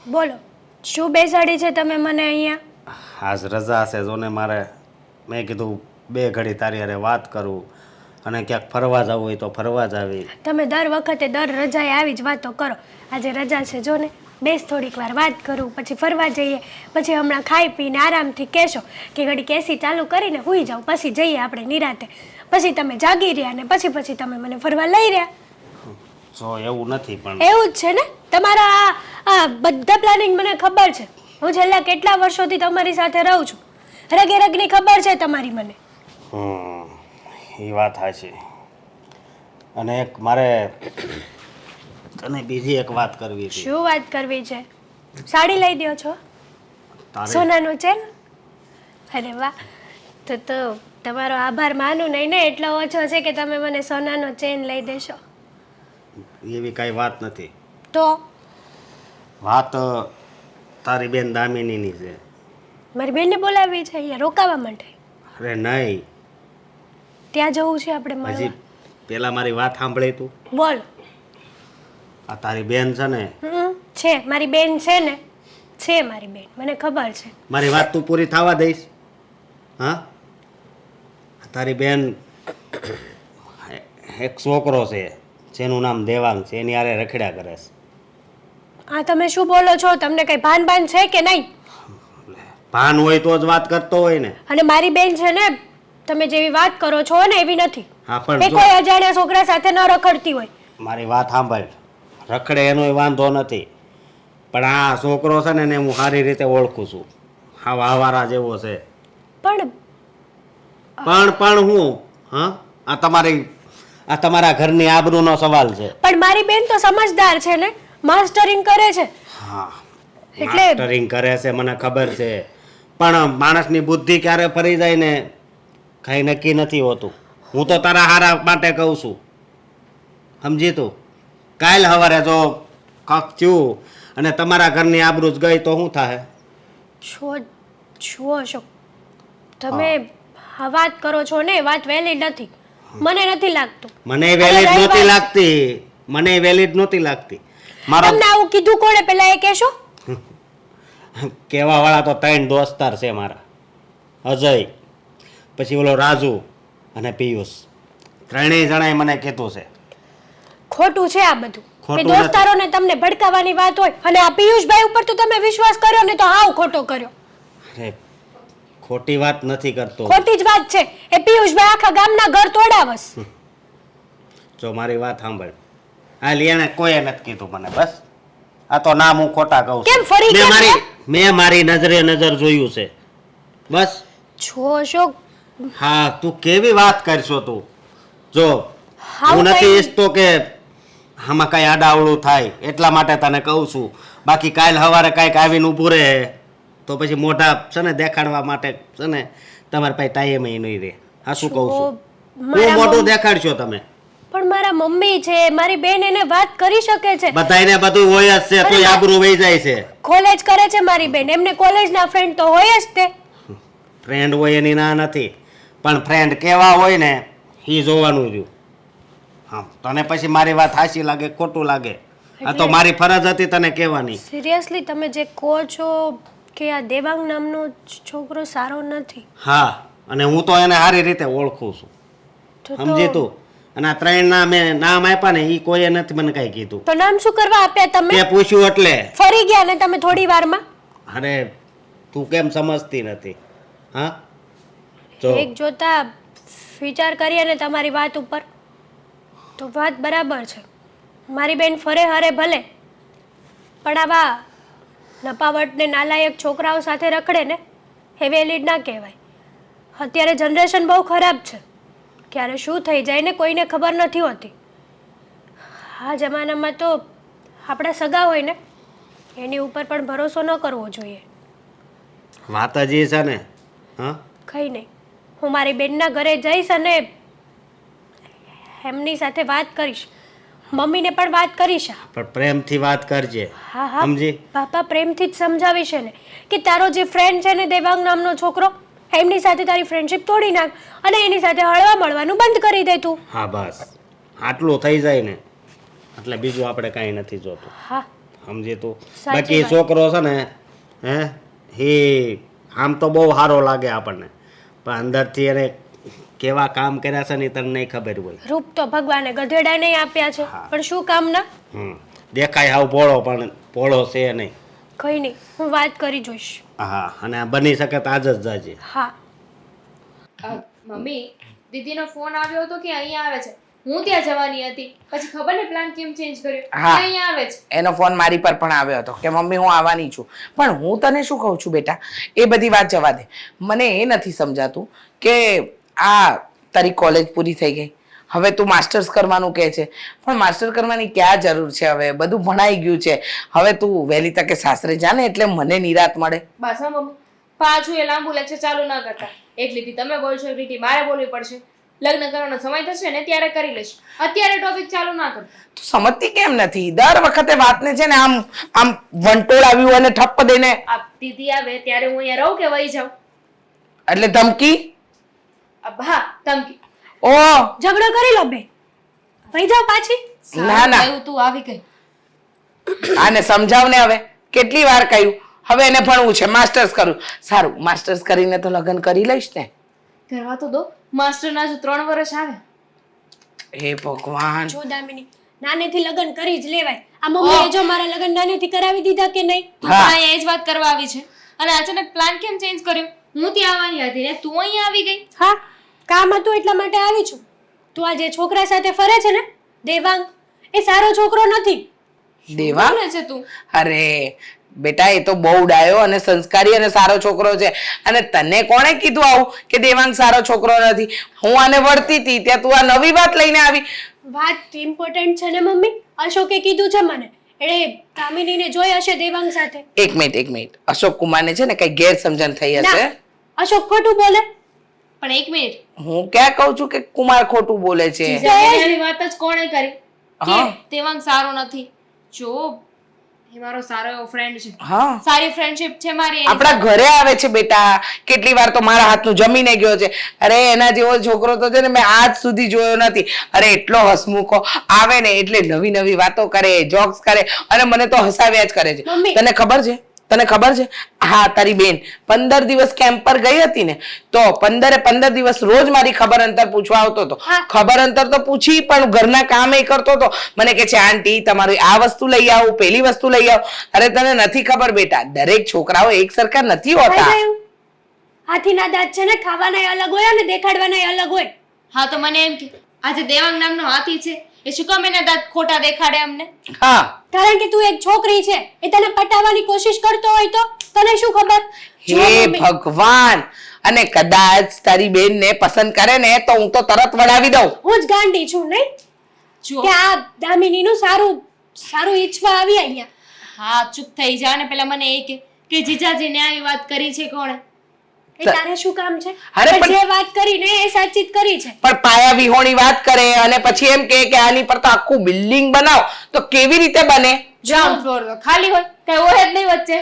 બોલો, શું બેસાડી છે તમે મને અહીંયા? આજ રજા છે જોને મારે. મેં કીધું બે ઘડી તારી હારે વાત કરું અને ક્યાંક ફરવા જવું હોય તો ફરવા જ આવી. તમે દર વખતે દર રજાએ આવી જ વાતો કરો. આજે રજા છે જો ને, બેસ થોડીક વાર વાત કરું, પછી ફરવા જઈએ, પછી હમણાં ખાઈ પીને આરામથી કહેશો કે ઘડીક એસી ચાલુ કરીને સૂઈ જાઓ, પછી જઈએ આપણે નિરાંતે. પછી તમે જાગી રહ્યા ને પછી તમે મને ફરવા લઈ રહ્યા. જો એવું નથી પણ એવું જ છે ને તમારા આ બધા પ્લાનિંગ મને ખબર છે. હું છેલ્લા કેટલા વર્ષોથી તમારી સાથે રહું છું. રગે રગની ખબર છે તમારી મને. એ વાત સાચી. અને એક મારે તને બીજી એક વાત કરવી હતી. શું વાત કરવી છે? સાડી લઈ દ્યો છો? તારે સોનાનું છે ને? અરે વાહ, તો તમારો આભાર માનું નહીં ને એટલો ઓછો છે કે તમે મને સોનાનો ચેન લઈ દેશો. એવી કાંઈ વાત નથી. તો વાત તારી બેન દામિનીની છે. મારી બેનને બોલાવવી છે અહીંયા રોકાવા માટે? અરે નહીં, ત્યાં જવું છે આપણે હજી મળવા. પેલા મારી વાત સાંભળી તું. બોલ. આ તારી બેન છે ને, છે મારી બેન છે ને, છે મારી બેન, મને ખબર છે. મારી વાત તું પૂરી થવા દઈશ? હા, તારી બેન એક છોકરો છે જેનું નામ દેવાંગ છે, એની હારે રખડ્યા કરે છે. આ તમે શું બોલો છો? તમને કઈ ભાન છે કે નહીં? ભાન હોય તો જ વાત કરતો હોય ને. અને મારી બેન છે ને, તમે જેવી વાત કરો છો ને એવી નથી. હા એ પણ જો કોઈ અજાણ્યા છોકરા સાથે ન રખડતી હોય. મારી વાત સાંભળ, રખડે એનોય વાંધો નથી, પણ આ છોકરો છે ને એને હું સારી રીતે ઓળખું છું. હા વાવારા જેવો છે. પણ પણ હું હા આ તમારા ઘરની આબરૂનો સવાલ છે. પણ મારી બેન તો સમજદાર છે ને, માસ્ટરિંગ કરે છે. હા, એટલે માસ્ટરિંગ કરે છે મને ખબર છે, પણ માણસની બુદ્ધિ ક્યારે ફરી જાય ને કાંઈ નક્કી નથી હોતું. હું તો તારા હારા માટે કહું છું, સમજી તું? કાલ સવારે જો કક થયું અને તમારા ઘરની આબરૂ જ ગઈ તો શું થાય? છો અશોક, તમે આ વાત કરો છો ને એ વાત વેલિડ નથી. મને નથી લાગતું. મને વેલિડ નહોતી લાગતી, મને વેલિડ નહોતી લાગતી. મારો તમને આવું કીધું કોણે પેલા એ કહેશો? કહેવા વાળા તો 3 દોસ્તાર છે મારા, અજય, પછી ઓલો રાજુ અને પિયુષ. ત્રણેય જણાએ મને કીધું છે. ખોટું છે આ બધું. ખોટું એ દોસ્તારોને તમને ભડકાવાની વાત હોય અને આ પિયુષભાઈ ઉપર તો તમે વિશ્વાસ કર્યો ને તો હાવ ખોટો કર્યો. અરે ખોટી વાત નથી કરતો. ખોટી જ વાત છે. એ પિયુષભાઈ આખા ગામના ઘર તોડાવસ. જો મારી વાત સાંભળ, આ લીયાને કોઈએ નથી કીધું મને, બસ. આ તો નામ હું ખોટા કહું કેમ છું. ફરી ગયા? મેં મારી નજરે નજર જોયું છે, બસ. છો અશોક, હા, તું કેવી વાત કરશો તું? જો હાવ હું નથી કઈ- ઈચ્છતો કે આમાં કઈ આડાવડું થાય, એટલા માટે તને કહું છું. બાકી કાલ સવારે કાંઈક આવીને ઊભું રહે તો પછી મોઢા છે ને દેખાડવા માટે છે ને તમારે પાસે ટાઈમ નહીં રહે. હા, શું કહું છું? હું મોઢું દેખાડશો તમે? પણ મારા મમ્મી છે, મારી બેન એને વાત કરી શકે છે. બધાયને બધું હોય જ છે, તો આબરૂ વહી જાય છે. કોલેજ કરે છે મારી બેન, એમને કોલેજના ફ્રેન્ડ તો હોય જ તે. ફ્રેન્ડ હોય એની ના નથી, પણ ફ્રેન્ડ કેવા હોય ને એ જોવાનું રહ્યું. હા, તને પછી મારી વાત હાચી લાગે ખોટું લાગે, આ તો મારી ફરજ હતી તને કહેવાની. સિરિયસલી તમે જે કહો છો કે આ દેવાંગ નામનો છોકરો સારો નથી, હા, અને હું તો એને સારી રીતે ઓળખું છું, તો સમજી તું? અને આ 3 ના મેં નામ આપ્યા ને એ કોઈએ નથી મને કઈ કીધું. તો નામ શું કરવા આપ્યા તમે? તે પૂછ્યું એટલે. ફરી ગયા ને તમે થોડી વારમાં. અરે તું કેમ સમજતી નથી? હા, જો એક જોતા વિચાર કરીએ ને તમારી વાત ઉપર તો વાત બરાબર છે. મારી બેન ફરે હરે ભલે, પણ આવા નપાવટ ને નાલાયક છોકરાઓ સાથે રખડે ને એ વેલિડ ના કહેવાય. અત્યારે જનરેશન બહુ ખરાબ છે, ક્યારે શું થઈ જાય ને કોઈને ખબર નથી હોતી. આ જમાનામાં તો આપણા સગા હોય ને એની ઉપર પણ ભરોસો ન કરવો જોઈએ. વાત જ એ છે ને. હા, કંઈ નહીં, હું મારી બેનના ઘરે જઈશ અને એમની સાથે વાત કરીશ, મમ્મીને પણ વાત કરીશ. પણ પ્રેમથી વાત કરજે, હા હા સમજી? પાપા પ્રેમથી જ સમજાવીશ ને કે તારો જે ફ્રેન્ડ છે ને દેવાંગ નામનો છોકરો, એમની સાથે તારી ફ્રેન્ડશિપ તોડી નાખ અને એની સાથે હળવા મળવાનું બંધ કરી દે તું. હા, બસ આટલું થઈ જાય ને એટલે બીજું આપણે કાંઈ નથી જોતું. હા, સમજી તું. સાચી બાકી વાત. છોકરો છે ને એ આમ તો બહુ સારો લાગે આપણને, પણ અંદરથી એને કેવા કામ કર્યા છે ને એ તને નહીં ખબર હોય. રૂપ તો ભગવાને ગધેડા નહીં આપ્યા છે, હા. પણ શું કામના? દેખાય હાવ ભોળો પણ ભોળો છે નહીં. કઈ નહીં, હું વાત કરી જોઈશ. હા, અને આ બની શકે તો આજ જ જાજે. હા. મમ્મી, દીદીનો ફોન આવ્યો હતો કે અહીંયા આવે છે. હું ત્યાં જવાની હતી, પછી ખબર ને પ્લાન કેમ ચેન્જ કર્યો. હા. અહીંયા આવે છે. એનો ફોન મારી પર પણ આવ્યો હતો કે મમ્મી હું આવવાની છું, પણ હું તને શું કહું છું બેટા, એ બધી વાત જવા દે. મને એ નથી સમજાતું કે આ તારી કોલેજ પૂરી થઈ ગઈ, હવે તું માસ્ટર્સ કરવાનું કહે છે, પણ માસ્ટર કરવાની ક્યાં જરૂર છે? હવે બધું ભણાઈ ગયું છે, હવે તું વહેલી તકે સાસરે જા ને એટલે મને નિરાત મળે. બસ હા મમ્મી, પાછું એ લાંબુ લેક્ચર ચાલુ ના કરતા. એક લીટી તમે બોલશો, એક લીટી મારે બોલવી પડશે. લગ્ન કરવાનો સમય થશે ને ત્યારે કરી લઈશ, અત્યારે ટોપિક ચાલુ ના કરતા. તું સમજતી કેમ નથી? દર વખતે વાતને છે ને આમ આમ વંટોળ આવ્યું અને ઠપ્પ દઈને, આ દીદી આવે ત્યારે હું અહીંયા રહું કે વહી જાઉં? એટલે ધમકી. હા, ધમકી. ઓ ઝઘડો કરી લો બે, વહી જાઓ પાછી. ના, ના. થયું તું આવી ગઈ. આને સમજાવ ને, હવે કેટલી વાર કહ્યું, હવે એને ભણવું છે, માસ્ટર્સ કરવું. સારું, માસ્ટર્સ કરીને તો લગ્ન કરી લઈશ ને. કરવા તો દો, માસ્ટરના જો 3 વર્ષ આવે. હે ભગવાન. જો દામિની, નાનેથી લગ્ન કરી જ લેવાય. આ મમ્મીએ જો મારા લગ્ન નાનેથી કરાવી દીધા કે નહીં? તું તો અહીંયા એ જ વાત કરવા આવી છે, અને અચાનક પ્લાન કેમ ચેન્જ કર્યો? હું ત્યાં આવવાની હતી ને તું અહીંયા આવી ગઈ. હા, કામ હતું એટલા માટે આવી છું. તું આ જે છોકરા સાથે ફરે છે ને, દેવાંગ, એ સારો છોકરો નથી. દેવા બોલે છે તું? અરે બેટા, એ તો બહુ ડાયો અને સંસ્કારી અને સારો છોકરો છે. અને તને કોણે કીધું આવું કે દેવાંગ સારો છોકરો નથી? હું આને વળતી હતી ત્યાં તું આ નવી વાત લઈને આવી. વાત ઇમ્પોર્ટન્ટ છે ને મમ્મી. અશોકે કીધું છે મને, એણે કામિનીને જોઈ હશે દેવાંગ સાથે. એક મિનિટ, અશોક કુમારને છે ને કઈ ગેરસમજણ થઈ હશે. ના, અશોક ખોટું બોલે. પણ એક મિનિટ, હું ક્યાં કહું છું કે કુમાર ખોટું બોલે છે? એની વાત જ કોણે કરી કે હા. દેવાંગ સારો નથી? જો એ મારો સારો એવો ફ્રેન્ડ છે, હા, સારી ફ્રેન્ડશિપ છે મારી એની આપણા ઘરે આવે છે બેટા, કેટલી વાર તો મારા હાથનું જમીને ગયો છે. અરે એના જેવો છોકરો તો છે ને મેં આજ સુધી જોયો નથી. અરે એટલો હસમુખો, આવે ને એટલે નવી નવી વાતો કરે, જોક્સ કરે અને મને તો હસાવ્યા જ કરે છે. મમ્મી. તને ખબર છે હા, તારી બેન 15 દિવસ કેમ્પ પર ગઈ હતી ને, તો 15 દિવસ રોજ મારી ખબર અંતર પૂછવા આવતો હતો. હા. ખબર અંતર તો પૂછી, પણ ઘરના કામ એ કરતો હતો. મને કે છે આંટી તમારી આ વસ્તુ લઈ આવું, પેલી વસ્તુ લઈ આવું. અરે તને નથી ખબર બેટા, દરેક છોકરાઓ એક સરખા નથી ખાઈ હોતા. ગયું? હાથીના દાંત છે ને, ખાવાનાય અલગ હોય અને દેખાડવાનાય અલગ હોય. હા, તો મને એમ કે આજે દેવાંગ નામનો હાથી છે, એ શું કામ એના દાંત ખોટા દેખાડે અમને? હા, કારણ કે તું એક છોકરી છે, એ તને પટાવવાની કોશિશ કરતો હોય તો તને શું ખબર? જો હે મમ્મી, ભગવાન. અને કદાચ તારી બેનને પસંદ કરે ને તો હું તો તરત વડાવી દઉં. હું જ ગાંડી છું નહીં જો કે આ દામિનીનું સારું સારું ઈચ્છવા આવી અહીંયા. હા, ચૂપ થઈ જા ને પેલા મને એ કે જીજાજીને આવી વાત કરી છે કોણે? એ તારે શું કામ છે? અરે પણ પણ- જે વાત કરી ને એ સાચી જ કરી છે. પણ પાયા વિહોણી વાત કરે અને પછી એમ કહે કે આની પર તો આખું બિલ્ડિંગ બનાવ, તો કેવી રીતે બને? ગ્રાઉન્ડ ફ્લોર તો ખાલી હોય, કઈ હોય જ નહીં વચ્ચે.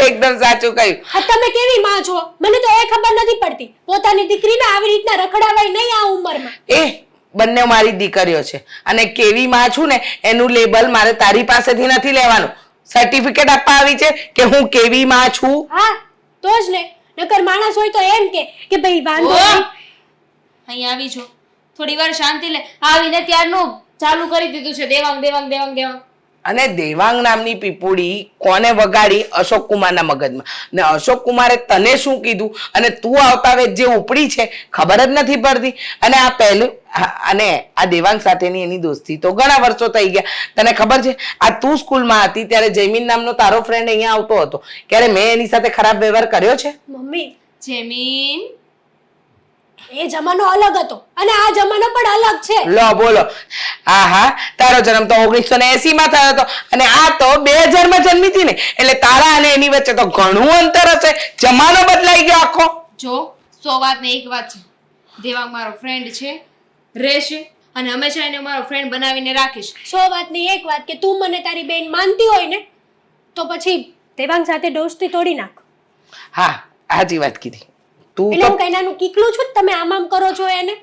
એકદમ સાચું કહ્યું. આ તમે કેવી માં છો? મને તો એ ખબર નથી પડતી. પોતાની દીકરીને આવી રીતના રખડાવાય નહીં આ ઉંમરમાં. એ બંને મારી દીકરીઓ છે અને કેવી માં છું ને એનું લેબલ મારે તારી પાસેથી નથી લેવાનું. સર્ટિફિકેટ આપવા આવી છે કે હું કેવી માં છું. હા, તો જ ને. નકર માણસ હોય તો એમ કે ભાઈ વાંધો ઓહ! નહીં. અહીં આવી છો, થોડી વાર શાંતિ લે. આવીને ત્યારનું ચાલુ કરી દીધું છે દેવાંગ દેવાંગ દેવાંગ દેવાંગ. અને દેવાંગ નામની પીપુડી કોને વગાડી? અશોક કુમારના મગજમાં. ને અશોક કુમારે તને શું કીધું અને તું આવતા વેત જે ઉપડી છે ખબર જ નથી પડતી. અને આ પહેલું અને આ દેવાંગ સાથેની એની દોસ્તી તો ઘણા વર્ષો થઈ ગયા. તને ખબર છે આ તું સ્કૂલમાં હતી ત્યારે જયમીન નામનો તારો ફ્રેન્ડ અહીંયા આવતો હતો, ક્યારે મેં એની સાથે ખરાબ વ્યવહાર કર્યો છે? મમ્મી, જેમીન, એ જમાનો અલગ હતો અને આ જમાનો પણ અલગ છે. લો બોલો. હા, તારો જન્મ તો 1980 માં થયો હતો અને આ તો 2000 માં જન્મી હતી ને, એટલે તારા અને એની વચ્ચે તો ઘણું અંતર હશે. જમાનો બદલાઈ ગયો આખો. જો 100 વાત ને એક વાત છે, દેવાંગ મારો ફ્રેન્ડ છે, રહેશે અને હંમેશા એને મારો ફ્રેન્ડ બનાવીને રાખીશ. 100 વાતની એક વાત કે તું મને તારી બેન માનતી હોય ને તો પછી દેવાંગ સાથે દોસ્તી તોડી નાખ. હા, સાચી વાત કીધી. તું એટલે તો હું કઈ નાનું કીકલું છું તમે આમ કરો છો એને?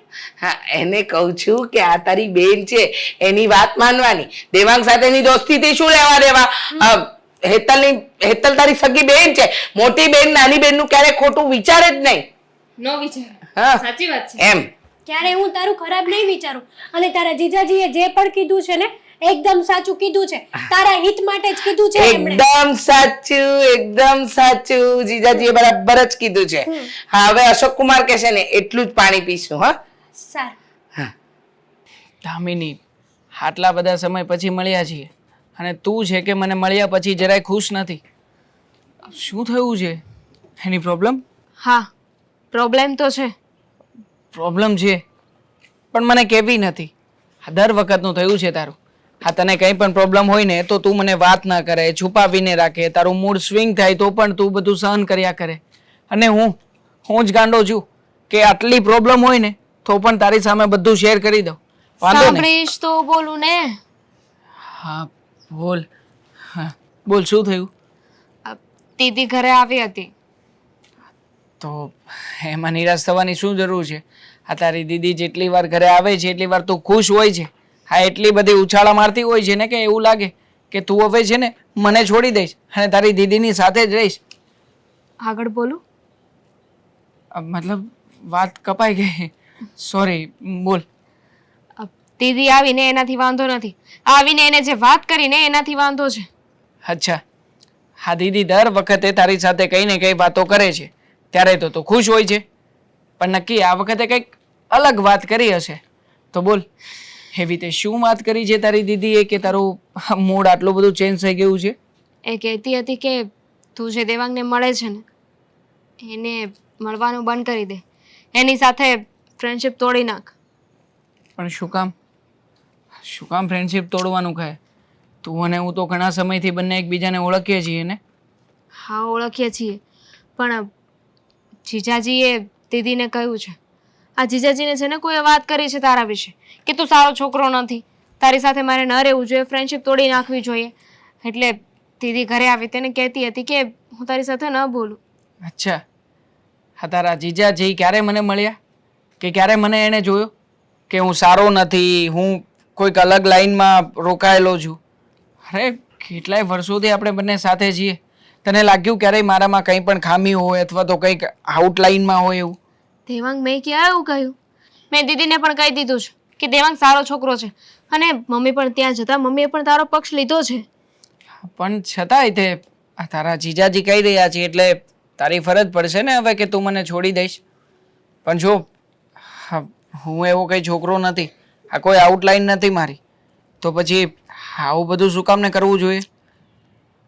હા એને કહું છું કે આ તારી બેન છે એની વાત માનવાની. દેવાંગ સાથેની દોસ્તીથી શું લેવા દેવા? હેતલ તારી સગી બેન છે. મોટી બેન નાની બેનનું ક્યારેય ખોટું વિચારે જ નહીં. નો વિચાર. હા સાચી વાત છે. એમ ક્યારે હું તારું ખરાબ નહીં વિચારું. અને તારા જીજાજીએ જે પણ કીધું છે ને એકદમ સાચું કીધું છે. તારા હિત માટે જ કીધું છે એમણે. એકદમ સાચું જીજાજીએ બરાબર જ કીધું છે. હા હવે અશોક કુમાર કે છે ને એટલું જ પાણી પીશું. હા સારું. દામિની, આટલા બધા સમય પછી મળ્યા છીએ અને તું છે કે મને મળ્યા પછી જરાય ખુશ નથી. શું થયું છે? એની પ્રોબ્લેમ? હા, પ્રોબ્લેમ તો છે. પ્રોબ્લેમ છે પણ મને કહેવી નથી. આ દર વખતનું થયું છે તારું. હા તને કંઈ પણ પ્રોબ્લેમ હોય ને તો તું મને વાત ના કરે, છુપાવીને રાખે, તારું મૂડ સ્વિંગ થાય તો પણ તું બધું સહન કર્યા કરે. અને હું જ ગાંડો છું કે આટલી પ્રોબ્લેમ હોય ને તો પણ તારી સામે બધું શેર કરી દઉં. વાંધો નહીં. સાંભળીશ તો બોલું ને. હા બોલ. હા બોલ, શું થયું? દીદી ઘરે આવી હતી. તો એમાં નિરાશ થવાની શું જરૂર છે? આ તારી દીદી જેટલી વાર ઘરે આવે છે એટલી વાર તું ખુશ હોય છે. હા એટલી બધી ઉછાળા મારતી હોય છે ને કે એવું લાગે કે તું હવે છે ને મને છોડી દઈશ અને તારી દીદીની સાથે જ રહીશ. આગળ બોલું? મતલબ વાત કપાઈ ગઈ. સોરી, બોલ. દીદી આવીને એનાથી વાંધો નથી. આવીને એને જે વાત કરીને એનાથી વાંધો છે. અચ્છા, હા દીદી દર વખતે તારી સાથે કઈ ને કઈ વાતો કરે છે ત્યારે તો તું ખુશ હોય છે, પણ નક્કી આ વખતે કંઈક અલગ વાત કરી હશે. તો બોલ, એવી તે શું વાત કરી છે તારી દીદીએ કે તારું મૂડ આટલું બધું ચેન્જ થઈ ગયું છે? એ કહેતી હતી કે તું જે દેવાંગને મળે છે ને એને મળવાનું બંધ કરી દે, એની સાથે ફ્રેન્ડશિપ તોડી નાખ. પણ શું કામ? શું કામ ફ્રેન્ડશિપ તોડવાનું કહે? તું અને હું તો ઘણા સમયથી બંને એકબીજાને ઓળખીએ છીએ ને. હા ઓળખીએ છીએ, પણ જીજાજીએ દીદીને કહ્યું છે, આ જીજાજીને છે ને કોઈ વાત કરી છે તારા વિશે કે તું સારો છોકરો નથી, તારી સાથે મારે ન રહેવું જોઈએ, ફ્રેન્ડશિપ તોડી નાખવી જોઈએ. એટલે દીદી ઘરે આવી તેને કહેતી હતી કે હું તારી સાથે ન બોલું. અચ્છા, હા તારા જીજાજી ક્યારે મને મળ્યા કે ક્યારે મને એને જોયો કે હું સારો નથી, હું કોઈક અલગ લાઈનમાં રોકાયેલો છું? અરે કેટલાય વર્ષોથી આપણે બંને સાથે છીએ. તને લાગ્યું ક્યારેય મારામાં કંઈ પણ ખામી હોય અથવા તો કંઈક આઉટલાઈનમાં હોય એવું? દેવાંગ મેં ક્યાં એવું કહ્યું? મેં દીદીને પણ કહી દીધું છે કે દેવાંગ સારો છોકરો છે અને મમ્મી પણ ત્યાં જતા મમ્મીએ પણ તારો પક્ષ લીધો છે. પણ છતાંય તે આ તારા જીજાજી કહી રહ્યા છે એટલે તારી ફરજ પડશે ને હવે કે તું મને છોડી દઈશ. પણ જો હું એવો કંઈ છોકરો નથી, આ કોઈ આઉટલાઈન નથી મારી, તો પછી આવું બધું શું કામ ને કરવું જોઈએ?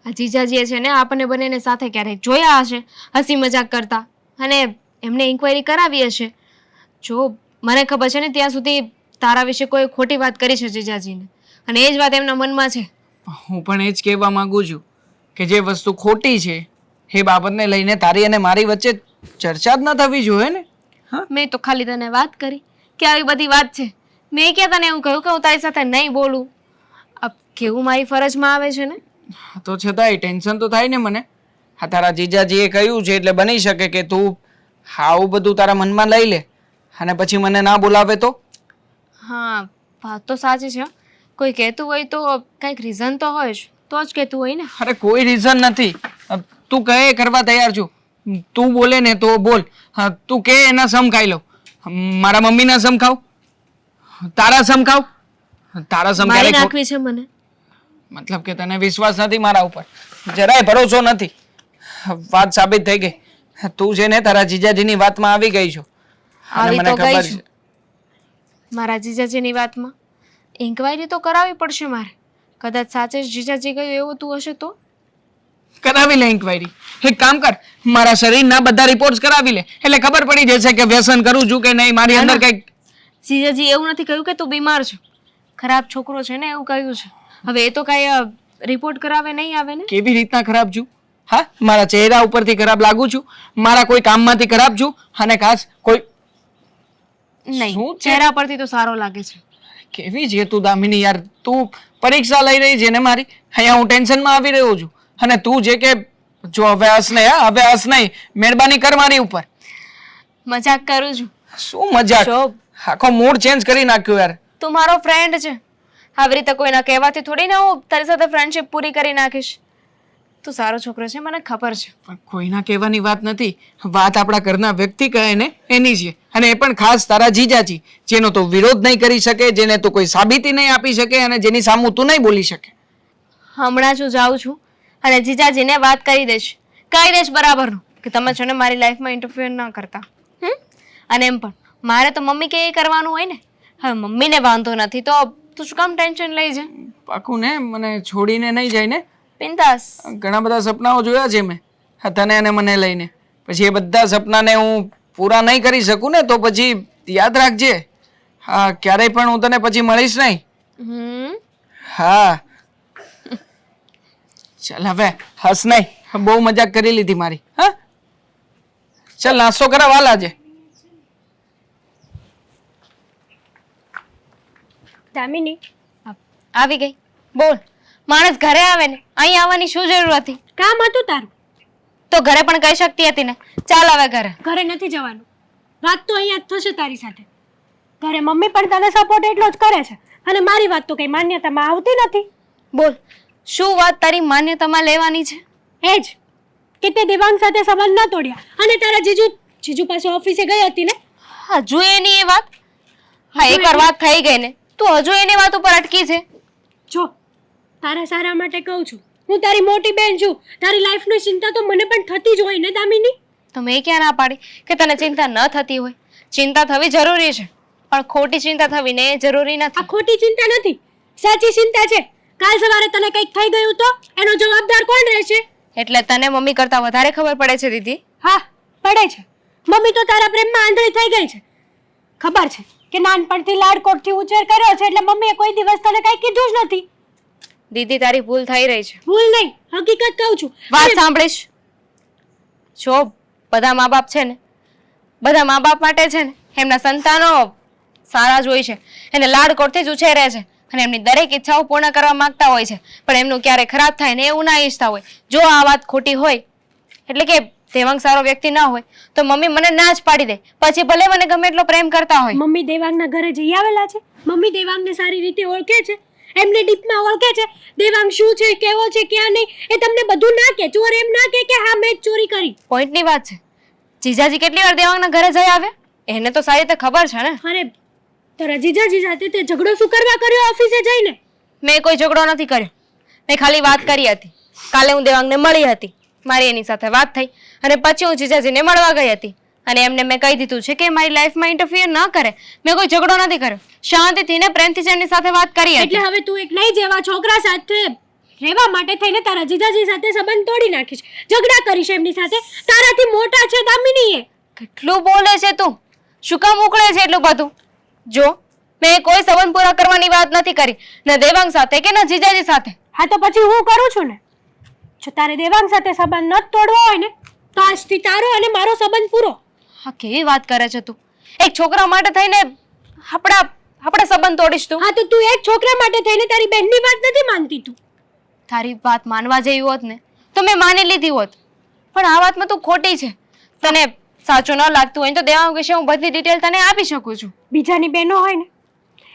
આ જીજાજીએ છે ને આપણને બંનેને સાથે ક્યારેક જોયા હશે હસી મજાક કરતા અને એમને ઇન્ક્વાયરી કરાવી હશે. જો મને ખબર છે ને ત્યાં સુધી તારા વિશે કોઈ ખોટી વાત કરી છે જીજાજીને અને એ જ વાત એમના મનમાં છે. હું પણ એ જ કહેવા માંગુ છું કે જે વસ્તુ ખોટી છે એ બાબતને લઈને તારી અને મારી વચ્ચે ચર્ચા જ ન થવી જોઈએ ને. હા મેં તો ખાલી તને વાત કરી કે આવી બધી વાત છે. મેં ક્યાં તને એવું કહ્યું કે હું તારી સાથે નહીં બોલું? કેવું મારી ફરજમાં આવે છે ને. તો છતાંય ટેન્શન તો થાય ને મને. હા તારા જીજાજીએ કહ્યું છે એટલે બની શકે કે તું આવું બધું તારા મનમાં લઈ લે અને પછી મને ના બોલાવે તો? હા વાત તો સાચી છે. કોઈ કહેતું હોય તો કંઈક રીઝન તો હોય જ, તો જ કહેતું હોય ને. અરે કોઈ રીઝન નથી. તું કહે એ કરવા તૈયાર છું. તું બોલે ને તો બોલ. હા તું કહે એના સમ ખાઈ લઉં. મારા મમ્મીના સમ ખાવ, તારા સમ ખાવ. તારા સમ મારી ક્યારેય નાખવી છે મને. મતલબ કે તને વિશ્વાસ નથી મારા ઉપર, જરાય ભરોસો નથી. વાત સાબિત થઈ ગઈ. તું છે ને તારા જીજાજીની વાતમાં આવી ગઈ છો. અને આવી મને તો ગઈ ખબર છું. છે મારા જીજાજીની વાતમાં ઇન્ક્વાયરી તો કરાવવી પડશે મારે. કદાચ સાચે જ જીજાજી ગયું એવું તું હશે તો? કરાવી લે ઇન્ક્વાયરી. એક કામ કર, મારા શરીરના બધા રિપોર્ટ્સ કરાવી લે એટલે ખબર પડી જશે કે વ્યસન કરું છું કે નહીં, મારી અંદર કંઈક. જીજાજી એવું નથી કહ્યું કે તું બીમાર છે, ખરાબ છોકરો છે ને એવું કહ્યું છે. હવે એ તો કઈ રિપોર્ટ કરાવે નહીં આવે ને. કેવી રીતના ખરાબ છું? હા મારા ચહેરા ઉપરથી ખરાબ લાગુ છું, મારા કોઈ કામમાંથી ખરાબ છું અને ખાસ કોઈ નહીં, શું છે? ચહેરા પરથી તો સારો લાગે છે. કેવી છે તું દામિની યાર? તું પરીક્ષા લઈ રહી છે ને મારી, અહીંયા હું ટેન્શનમાં આવી રહ્યો છું અને તું જે કે જો હવે હસ નહીં, હા હવે હસ નહીં, મહેરબાની કર મારી ઉપર. મજાક કરું છું. શું મજાક? શોભ, આખો મૂડ ચેન્જ કરી નાખ્યો યાર. તું મારો ફ્રેન્ડ છે. આવી રીતે કોઈના કહેવાથી થોડી ના હું તારી સાથે ફ્રેન્ડશિપ પૂરી કરી નાખીશ. તું સારો છોકરો છે, મને ખબર છે. પણ કોઈના કહેવાની વાત નથી, વાત આપણા ઘરના વ્યક્તિ કહે ને એની છે. અને એ પણ ખાસ તારા જીજાજી, જેનો તો વિરોધ નહીં કરી શકે, જેને તો કોઈ સાબિતી નહીં આપી શકે અને જેની સામું તું નહીં બોલી શકે. હમણાં જ હું જાઉં છું અને જીજાજીને વાત કરી દઈશ. કહી દઈશ બરાબરનું કે તમે છે ને મારી લાઈફમાં ઇન્ટરફિયર ન કરતા. અને એમ પણ મારે તો મમ્મી કે એ કરવાનું હોય ને. હવે મમ્મીને વાંધો નથી તો તું શું કામ ટેન્શન લઈ છે? પાકું ને? મને છોડીને નહીં જાય ને? બિંદાસ. ઘણા બધા સપનાઓ જોયા છે મેં તને અને મને લઈને. પછી એ બધા સપનાને હું પૂરા નહીં કરી શકું ને તો પછી યાદ રાખજે. હા, ક્યારેય પણ હું તને પછી મળીશ નહીં. હા ચાલ હવે હસ નહીં, બહુ મજાક કરી લીધી મારી. હા ચાલ નાસ્તો કરાવ હાલ આજે. દામિની, આવી ગઈ. બોલ. માણસ ઘરે આવે ને અહીં આવવાની શું જરૂર હતી? કામ હતું તારું તો ઘરે પણ કહી શકતી હતી ને. ચાલ હવે ઘરે. ઘરે નથી જવાનું. વાત તો અહીંયા જ થશે તારી સાથે. ઘરે મમ્મી પણ તને સપોર્ટ એટલો જ કરે છે અને મારી વાત તો કઈ માન્યતામાં આવતી નથી. બોલ, શું વાત તારી માન્યતામાં લેવાની છે? એ જ કે તે દેવાંગ સાથે સંબંધ ન તોડ્યા અને તારા જીજુ પાસે ઓફિસે ગઈ હતી ને. હજુ એની એ વાત? હા, એકવાર વાત થઈ ગઈ ને તું હજુ એની વાત ઉપર અટકી છે. જો તારા સારા માટે કહું છું, હું તારી મોટી બેન છું. તારી લાઈફની ચિંતા તો મને પણ થતી જ હોય ને દામિની. તો મેં ક્યાં ના પાડી કે તને ચિંતા ન થતી હોય? ચિંતા થવી જરૂરી છે પણ ખોટી ચિંતા થવી ને એ જરૂરી આ નથી. ખોટી ચિંતા નથી, સાચી ચિંતા છે. કાલ સવારે તને કંઈક થઈ ગયું તો એનો જવાબદાર કોણ રહેશે? એટલે તને મમ્મી કરતા વધારે ખબર પડે છે દીદી. હા, પડે છે. મમ્મી તો તારા પ્રેમમાં આંધળી થઈ ગઈ છે. ખબર છે કે નાનપણથી લાડકોટથી ઉછેર કર્યો છે એટલે મમ્મીએ કોઈ દિવસ તને કંઈ કીધું જ નથી. દીદી તારી ભૂલ થઈ રહી છે. ભૂલ નહીં, હકીકત કહું છું. વાત સાંભળીશ. જો બધા મા બાપ છે ને, બધા મા બાપ માટે છે ને એમના સંતાનો સારા જ હોય છે. એને લાડકોટથી જ ઉછેરે છે અને એમની દરેક ઈચ્છાઓ પૂર્ણ કરવા માંગતા હોય છે પણ એમનું ક્યારે ખરાબ થાય ને એવું ના ઈચ્છતા હોય. જો આ વાત ખોટી હોય એટલે કે દેવાંગ સારો વ્યક્તિ ના હોય તો મમ્મી મને ના જ પાડી દે, પછી ભલે મને ગમે એટલો પ્રેમ કરતા હોય. મમ્મી દેવાંગના ઘરે જઈ આવેલા છે. મમ્મી દેવાંગને સારી રીતે ઓળખે છે, એમને ડીપમાં ઓળખે છે. દેવાંગ શું છે, કેવો છે, ક્યાં નહીં એ તમને બધું ના કે. ચોર એમ ના કે હા મેં જ ચોરી કરી. પોઈન્ટની વાત છે. જીજાજી કેટલી વાર દેવાંગના ઘરે જઈ આવ્યા? એને તો સારી રીતે ખબર છે ને. અરે તારા જીજાજી સાથે તે ઝઘડો શું કરવા કર્યો ઓફિસે જઈને? મેં કોઈ ઝઘડો નથી કર્યો. મેં ખાલી વાત કરી હતી. કાલે હું દેવાંગને મળી હતી, મારી એની સાથે વાત થઈ અને પછી હું જીજાજીને મળવા ગઈ હતી અને એમને મેં કહી દીધું છે કે મારી લાઈફમાં ઇન્ટરફિયર ન કરે. મેં કોઈ ઝઘડો નથી કર્યો. શાંતિથી ને પ્રેમથી એમની સાથે વાત કરી હતી. એટલે હવે તું એક નહીં જેવા છોકરા સાથે રહેવા માટે થઈને તારા જીજાજી સાથે સંબંધ તોડી નાખીશ, ઝઘડા કરીશ એમની સાથે. તારાથી મોટા છે દામિની એ. કેટલું બોલે છે તું? શું કામ ઉકળે છે એટલું બધું? જો મેં કોઈ સંબંધ પૂરા કરવાની વાત નથી કરી, ન દેવાંગ સાથે કે ન જીજાજી સાથે. હા તો પછી હું કરું છું ને. જો તારે દેવાંગ સાથે સંબંધ ન તોડવો હોય ને તો આજથી તારો અને મારો સંબંધ પૂરો. હા, કેવી વાત કરે છે તું? એક છોકરા માટે થઈને આપણા સંબંધ તોડીશ તું? હા તો તું એક છોકરા માટે થઈને તારી બહેનની વાત નથી માનતી. તું તારી વાત માનવા જેવી હોત ને તો મેં માની લીધી હોત પણ આ વાતમાં તું ખોટી છે. તને સાચું ન લાગતું હોય તો દેવાંગ વિશે હું બધી ડિટેલ તને આપી શકું છું. બીજાની બહેનો હોય ને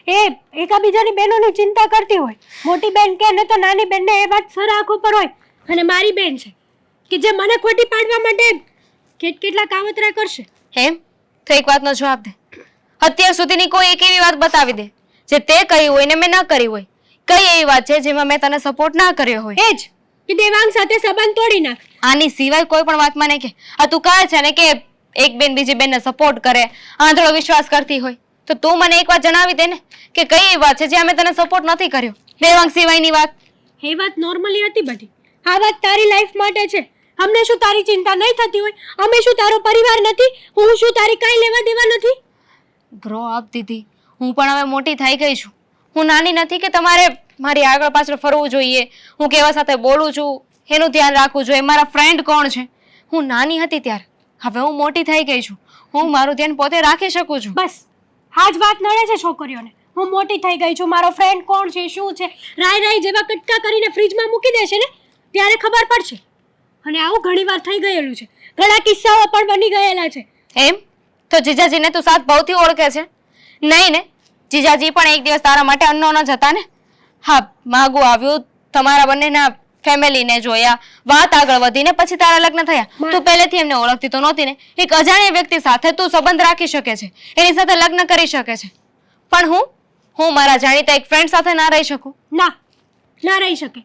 એ એકાબીજાની બહેનોની ચિંતા કરતી હોય. મોટી બેન કે ને તો નાની બેનને એ વાત સર આંખો પર હોય અને મારી બેન છે કે જે મને ખોટી પાડવા માટે કેટલા કાવતરા કરશે. એમ તો એક વાતનો જવાબ દે. અત્યાર સુધીની કોઈ એક એવી વાત બતાવી દે જે તે કહી હોય ને મેં ન કરી હોય. કઈ એવી વાત છે જેમાં મેં તને સપોર્ટ ના કર્યો હોય? એ જ કે દેવાંગ સાથે સંબંધ તોડી નાખ. આની સિવાય કોઈ પણ વાતમાં નહીં કે આ તું કહે છે ને કે એક બેન બીજી બેનને સપોર્ટ કરે, આંધળો વિશ્વાસ કરતી હોય તો તું મને એક વાત જણાવી દે ને કે કઈ એવી વાત છે જ્યાં મેં તને સપોર્ટ નથી કર્યો દેવાંગ સિવાયની વાત? એ વાત નોર્મલી હતી બધી. આ વાત તારી લાઈફ માટે છે. અમને શું તારી ચિંતા નહીં થતી હોય? અમે શું તારો પરિવાર નથી? હું શું તારી કાંઈ લેવા દેવા નથી? ગ્રો અપ દીદી, હું પણ હવે મોટી થઈ ગઈ છું. હું નાની નથી કે તમારે મારી આગળ પાછળ ફરવું જોઈએ, હું કેવા સાથે બોલું છું એનું ધ્યાન રાખવું જોઈએ, મારા ફ્રેન્ડ કોણ છે. હું નાની હતી ત્યારે, હવે હું મોટી થઈ ગઈ છું, હું મારું ધ્યાન પોતે રાખી શકું છું. બસ આ જ વાત નડે છે છોકરીઓને. હું મોટી થઈ ગઈ છું, મારો ફ્રેન્ડ કોણ છે, શું છે, રાય જેવા કટકા કરીને ફ્રીજમાં મૂકી દેશે ને ત્યારે ખબર પડશે. અને આવું ઘણીવાર થઈ ગયેલું છે. ઘણા કિસ્સાઓ પણ બની ગયેલા છે. એમ તો જીજાજીને તું સાત ભાવથી ઓળખે છે? નહીં ને, જીજાજી પણ એક દિવસ તારા માટે અન્નોના જ હતા ને. હા, માગું આવ્યું, તમારા બંનેના ફેમિલીને જોયા, વાત આગળ વધીને પછી તારા લગ્ન થયા. તું પહેલેથી એમને ઓળખતી તો નહોતી ને. એક અજાણ્યા વ્યક્તિ સાથે તું સંબંધ રાખી શકે છે, એની સાથે લગ્ન કરી શકે છે, પણ હું મારા જાણીતા એક ફ્રેન્ડ સાથે ના રહી શકું? ના, ના રહી શકે.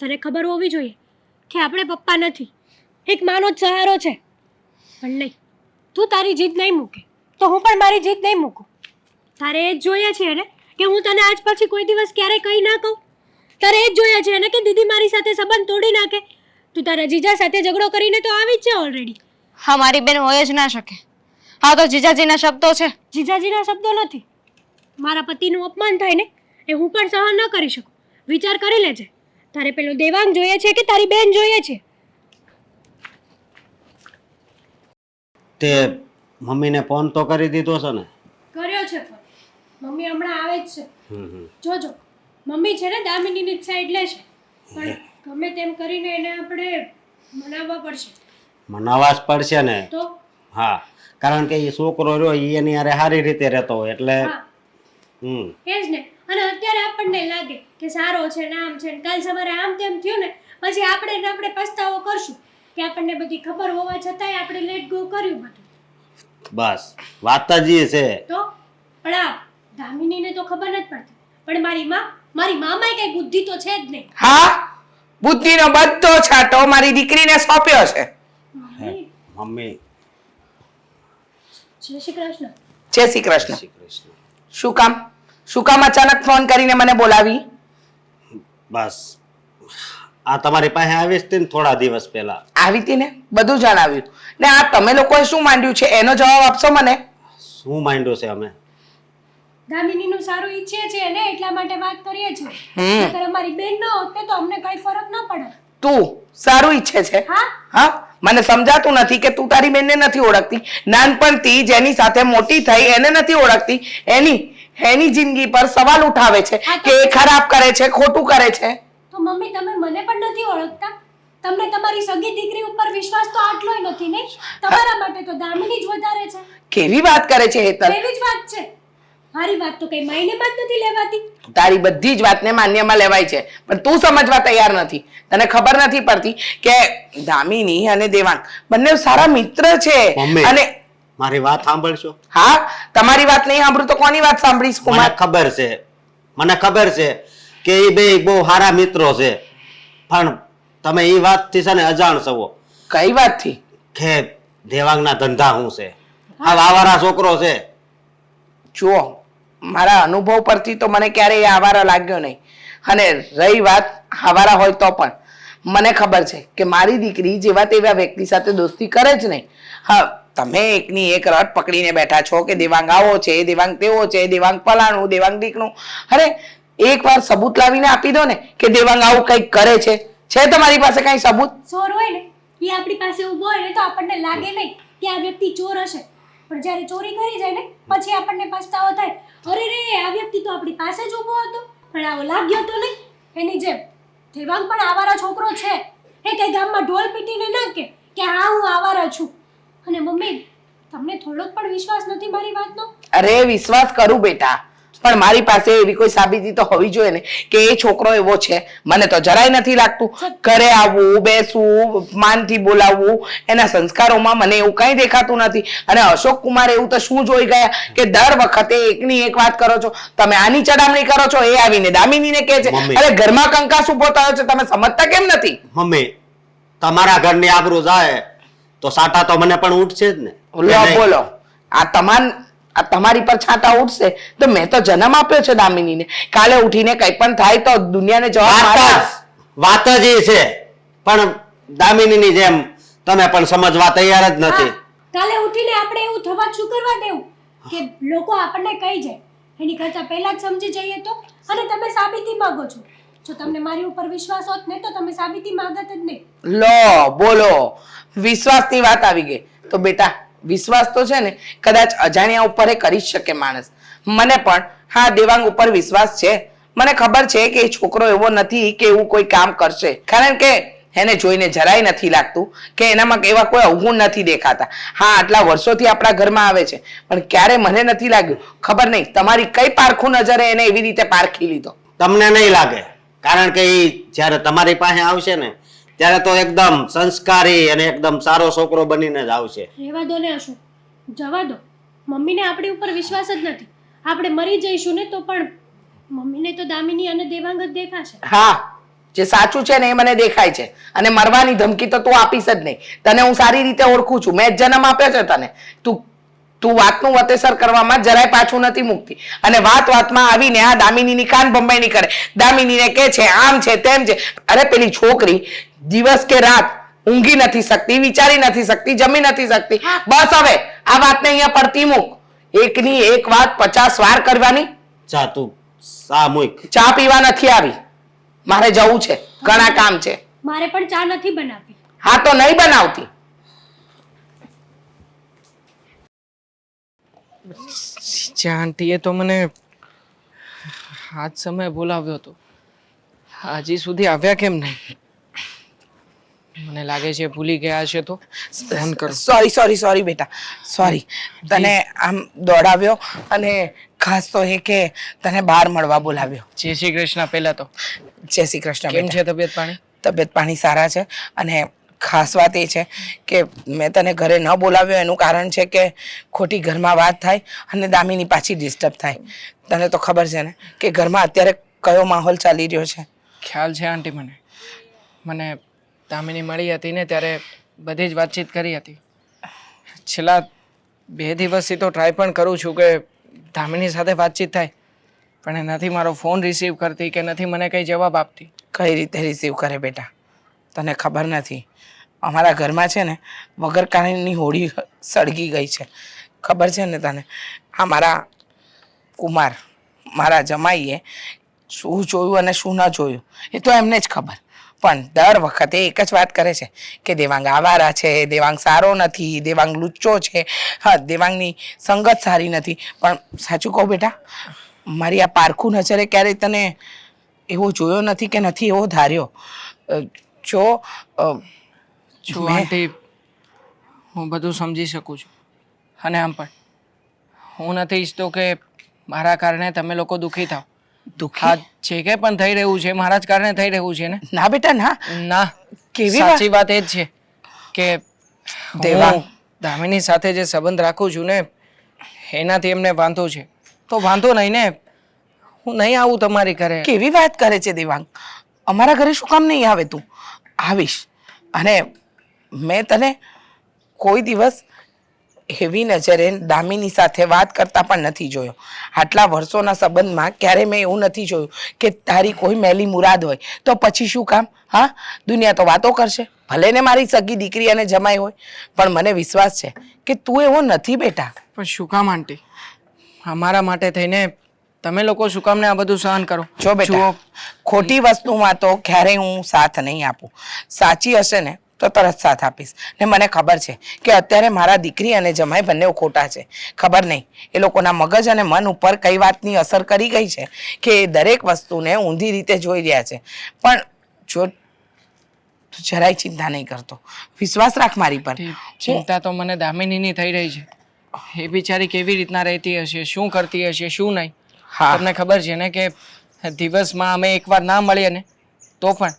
તને ખબર હોવી જોઈએ કે આપણે પપ્પા નથી, એક માનો જ સહારો છે. પણ નહીં, તું તારી જીદ નહીં મૂકે તો હું પણ મારી જીદ નહીં મૂકું. તારે એ જ જોઈએ છે ને કે હું તને આજ પછી કોઈ દિવસ ક્યારેય કંઈ ના કહું? તારે એ જ જોઈએ છે ને કે દીદી મારી સાથે સંબંધ તોડી નાખે? તું તારા જીજા સાથે ઝઘડો કરીને તો આવી જ છે ઓલરેડી. હા, મારી બેન હોય જ ના શકે. હા, તો જીજાજીના શબ્દો છે. જીજાજીના શબ્દો નથી. મારા પતિનું અપમાન થાય ને એ હું પણ સહન ન કરી શકું. વિચાર કરી લેજે, તારે પેલો દેવાંગ જોઈએ છે કે તારી બેન જોઈએ છે? તે મમ્મીને ફોન તો કરી દીધો છે ને? કર્યો છે ફોન. મમ્મી હમણાં આવે જ છે. હમ. જોજો, મમ્મી છે ને દામિનીની જ સાઈડ લેશે, પણ ગમે તેમ કરીને એને આપણે મનાવવા પડશે. મનાવવા જ પડશે ને. તો હા, કારણ કે એ છોકરો રહ્યો એ એની હારે સારી રીતે રહેતો હોય એટલે હા, એ જ ને. અને અત્યારે આપણને લાગે કે સારો છે ને આમ છે ને, કાલ સવારે આમ તેમ થયું ને પછી આપણે પસ્તાવો કરશું કે આપણને બધી ખબર હોવા છતાંય આપણે લેટ ગો કર્યું બધું. બસ વાત જ એ છે. તો પણ આ દામિનીને તો ખબર નથી પડતી, પણ મારી મામાએ કઈ બુદ્ધિ તો છે જ નહીં. હા, બુદ્ધિનો બધો છાંટો મારી દીકરીને સોંપ્યો છે. મમ્મી જય શ્રી કૃષ્ણ. જય શ્રી કૃષ્ણ. શ્રી કૃષ્ણ. શું કામ અચાનક ફોન કરીને મને બોલાવી? બસ આ તમારી પાસે આવી હતી ને થોડા દિવસ પહેલા. આવી હતી ને, બધું જણાવ્યું ને. આ તમે લોકોએ શું માંડ્યું છે એનો જવાબ આપશો મને? શું માંડ્યું છે અમે? દામિનીનું સારું ઈચ્છે છે ને એટલા માટે વાત કરીએ છીએ. નહીંતર અમારી બેન ન હોત ને તો અમને કઈ ફરક ન પડે. તું સારું ઈચ્છે છે? હા, હા, મને સમજાતું નથી કે તું તારી બેનને નથી ઓળખતી. નાનપણથી જેની સાથે મોટી થઈ એને નથી ઓળખતી. એની જિંદગી પર સવાલ ઉઠાવે છે કે એ ખરાબ કરે છે, ખોટું કરે છે. તો મમ્મી તમે મને પણ નથી ઓળખતા? તમને તમારી સગી દીકરી ઉપર વિશ્વાસ તો આટલોય નથી ને? તમારા માટે તો દામિની જ વધારે છે. કેવી વાત કરે છે હેતલ? એવી જ વાત છે. મારી વાત તો કઈ માયનેમાં જ નથી લેવાતી. તારી બધી જ વાતને માન્યમાં લેવાય છે, પણ તું સમજવા તૈયાર નથી. તને ખબર નથી પડતી કે દામિની અને દેવાંગ બંને સારા મિત્ર છે. મમ્મી, અને મારી વાત સાંભળશો? હા, તમારી વાત નહીં સાંભળું તો કોની વાત સાંભળીશ મને કુમાર? ખબર છે કે એ બે બહુ સારા મિત્રો છે, પણ તમે એ વાતથી છે ને અજાણ છો. કઈ વાતથી? કે દેવાંગના ધંધા શું છે? આ આવારા છોકરો છે. જુઓ, મારા અનુભવ પરથી તો મને ક્યારેય આવારા લાગ્યો નહીં. અને રહી વાત આવારા હોય તો પણ મને ખબર છે કે મારી દીકરી જેવા તેવા વ્યક્તિ સાથે દોસ્તી કરે જ નહીં. હા, તમે એકની એક રટ પકડીને બેઠા છો કે દેવાંગ આવો છે, દેવાંગ તેવો છે, દેવાંગ પલાણું, દેવાંગ ઢીકણું. અરે એકવાર સબૂત લાવીને આપી દો ને કે દેવાંગ આવું કંઈક કરે છે. છે તમારી પાસે કઈ સબૂત? ચોર હોય ને એ આપણી પાસે ઊભો હોય ને તો આપણને લાગે નહીં કે આ વ્યક્તિ ચોર હશે, પણ જ્યારે ચોરી કરી જાય ને પછી આપણને પસ્તાવો થાય, અરે રે આ વ્યક્તિ તો આપણી પાસે જ ઊભો હતો પણ આવો લાગ્યો તો નહીં. એની જેમ દેવાંગ પણ આવારા છોકરો છે. એ કઈ ગામમાં ઢોલ પીટીને ના કે હા હું આવારા છું. અને મમ્મી તમને થોડોક પણ વિશ્વાસ નથી મારી વાતનો? અરે વિશ્વાસ કરું બેટા, પણ મારી પાસે એવી કોઈ સાબિતી તો હોવી જોઈએ ને કે એ છોકરો એવો છે. મને તો જરાય નથી લાગતું. ઘરે આવવું, બેસવું, માનથી બોલાવવું, એના સંસ્કારોમાં મને એવું કઈ દેખાતું નથી. અને અશોક કુમાર એવું તો શું જોઈ ગયા કે દર વખતે એકની એક વાત કરો છો, તમે આની ચડામણી કરો છો, એ આવીને દામિનીને કહે છે. અરે ઘરમાં કંકાસ ઉભો થયો છે, તમે સમજતા કેમ નથી? મમ્મી, તમારા ઘરની આબરૂ જાય તો સાટા તો મને પણ ઉઠશે જ ને. બોલો, આ તમારી પર છાંટા ઉઠશે તો મેં તો જન્મ આપ્યો છે દામિનીને. કાલે ઉઠીને કંઈ પણ થાય તો દુનિયાને જવાબ. વાત જ એ છે, પણ દામિનીની જેમ તમે પણ સમજવા તૈયાર જ નથી. કાલે ઉઠીને આપણે એવું થવા શું કરવા દેવું કે લોકો આપણને કહી જાય? એની કરતા પહેલા જ સમજી જઈએ તો. અને તમે સાબિતી માંગો છો. જો તમને મારી ઉપર વિશ્વાસ હોત ને તો તમે સાબિતી માંગત જ નહીં. લો બોલો, વિશ્વાસની વાત આવી ગઈ તો બેટા વિશ્વાસ તો છે ને કદાચ અજાણ્યા ઉપર કરી શકે માણસ. મને પણ હા દેવાંગ ઉપર વિશ્વાસ છે. મને ખબર છે કે એ છોકરો એવો નથી કે એવું કોઈ કામ કરશે, કારણ કે એને જોઈને જરાય નથી લાગતું કે એનામાં એવા કોઈ અવગુણ નથી દેખાતા. હા, આટલા વર્ષોથી આપણા ઘરમાં આવે છે, પણ ક્યારે મને નથી લાગ્યું. ખબર નહીં તમારી કઈ પારખું નજરે એને એવી રીતે પારખી લીધો. તમને નહીં લાગે, કારણ કે એ જ્યારે તમારી પાસે આવશે ને ત્યારે તો એકદમ સંસ્કારી અને એકદમ સારો છોકરો બનીને જ આવશે. રહેવા દો ને અશોક, જવા દો. મમ્મીને આપણી ઉપર વિશ્વાસ જ નથી. આપણે મરી જઈશું ને તો પણ મમ્મીને તો દામિની અને દેવાંગ જ દેખાશે. હા, જે સાચું છે ને એ મને દેખાય છે, અને મરવાની ધમકી તો તું આપીશ જ નહીં. તને હું સારી રીતે ઓળખું છું, મેં જ જન્મ આપ્યો છે તને. તું વાતનું વતેસર કરવામાં જરાય પાછું નથી મૂકતી, અને વાતમાં આવીને આ દામિનીની કાન ભંભાઈ કરે. દામિનીને કે છે આમ છે તેમ છે. અરે પેલી છોકરી દિવસ કે રાત ઊંઘી નથી શકતી, વિચારી નથી શકતી, જમી નથી શકતી. બસ હવે આ વાતને અહીંયા પડતી મૂક. એકની એક વાત 50 વાર કરવાની. ચા તું સા મૂક. ચા પીવા નથી આવી, મારે જવું છે, ઘણા કામ છે. મારે પણ ચા નથી બનાવવી. હા તો નહીં બનાવતી. આંટીએ તો મને આજ સમય બોલાવ્યો હતો, હજી સુધી આવ્યા કેમ નહીં? મને લાગે છે ભૂલી ગયા છે. તો ફોન કરો. સોરી બેટા, સોરી. તને આમ દોડાવ્યો, અને ખાસ તો એ કે તને બહાર મળવા બોલાવ્યો. જય શ્રી કૃષ્ણ. પહેલા તો જય શ્રી કૃષ્ણ. કેમ છે તબિયત પાણી? તબિયત પાણી સારા છે, અને ખાસ વાત એ છે કે મેં તને ઘરે ન બોલાવ્યો એનું કારણ છે કે ખોટી ઘરમાં વાત થાય અને દામિની પાછી ડિસ્ટર્બ થાય. તને તો ખબર છે ને કે ઘરમાં અત્યારે કયો માહોલ ચાલી રહ્યો છે. ખ્યાલ છે આંટી. મને દામિની મળી હતી ને ત્યારે બધી જ વાતચીત કરી હતી. છેલ્લા 2 દિવસથી તો ટ્રાય પણ કરું છું કે દામિની સાથે વાતચીત થાય, પણ એ નથી મારો ફોન રિસીવ કરતી કે નથી મને કંઈ જવાબ આપતી. કઈ રીતે રિસીવ કરે બેટા, તને ખબર નથી. અમારા ઘરમાં છે ને વગર કારણની હોળી સળગી ગઈ છે. ખબર છે ને તને? આ મારા કુમાર, મારા જમાઈએ શું જોયું અને શું ન જોયું એ તો એમને જ ખબર. પણ દર વખતે એક જ વાત કરે છે કે દેવાંગ આવારા છે, દેવાંગ સારો નથી, દેવાંગ લુચ્ચો છે. હા, દેવાંગની સંગત સારી નથી. પણ સાચું કહું બેટા, મારી આ પારખું નજરે ક્યારેય તને એવો જોયો નથી કે નથી એવો ધાર્યો. જો આંટી, હું બધું સમજી શકું છું, અને આમ પણ હું નથી ઈચ્છતો કે મારા કારણે તમે લોકો દુઃખી થાવ. દુઃખી જે કંઈ પણ થઈ રહ્યું છે મારા જ કારણે થઈ રહ્યું છે ને? ના બેટા ના. ના, કેવી સાચી વાત એ જ છે કે દેવાંગ હું દામિની સાથે જે સંબંધ રાખું છું ને એનાથી એમને વાંધો છે. તો વાંધો નહીં ને, હું નહીં આવું તમારી ઘરે. કેવી વાત કરે છે દેવાંગ? અમારા ઘરે શું કામ નહીં આવે તું? આવીશ. અને મેં તને કોઈ દિવસ એવી નજરે દામિની સાથે વાત કરતા પણ નથી જોયો. આટલા વર્ષોના સંબંધમાં ક્યારે મેં એવું નથી જોયું કે તારી કોઈ મેલી મુરાદ હોય તો પછી શું કામ? હા, દુનિયા તો વાતો કરશે, ભલે ને મારી સગી દીકરી અને જમાઈ હોય, પણ મને વિશ્વાસ છે કે તું એવો નથી બેટા. પણ શું કામ આંટી? અમારા માટે થઈને તમે લોકો શું કામ ને આ બધું સહન કરો? જો બેટા, ખોટી વસ્તુમાં તો ક્યારેય હું સાથ નહીં આપું. સાચી હશે ને તો તરત સાથ આપીશ. ને મને ખબર છે કે અત્યારે મારા દીકરી અને જમાઈ બંને ખોટા છે. ખબર નહીં એ લોકોના મગજ અને મન ઉપર કઈ વાતની અસર કરી ગઈ છે કે એ દરેક વસ્તુને ઊંધી રીતે જોઈ રહ્યા છે. પણ જો તું જરાય ચિંતા નહીં કરતો, વિશ્વાસ રાખ મારી પર. ચિંતા તો મને દામિનીની થઈ રહી છે. એ બિચારી કેવી રીતના રહેતી હશે, શું કરતી હશે, શું નહીં. હા, તમને ખબર છે ને કે દિવસમાં અમે એકવાર ના મળીએ ને તો પણ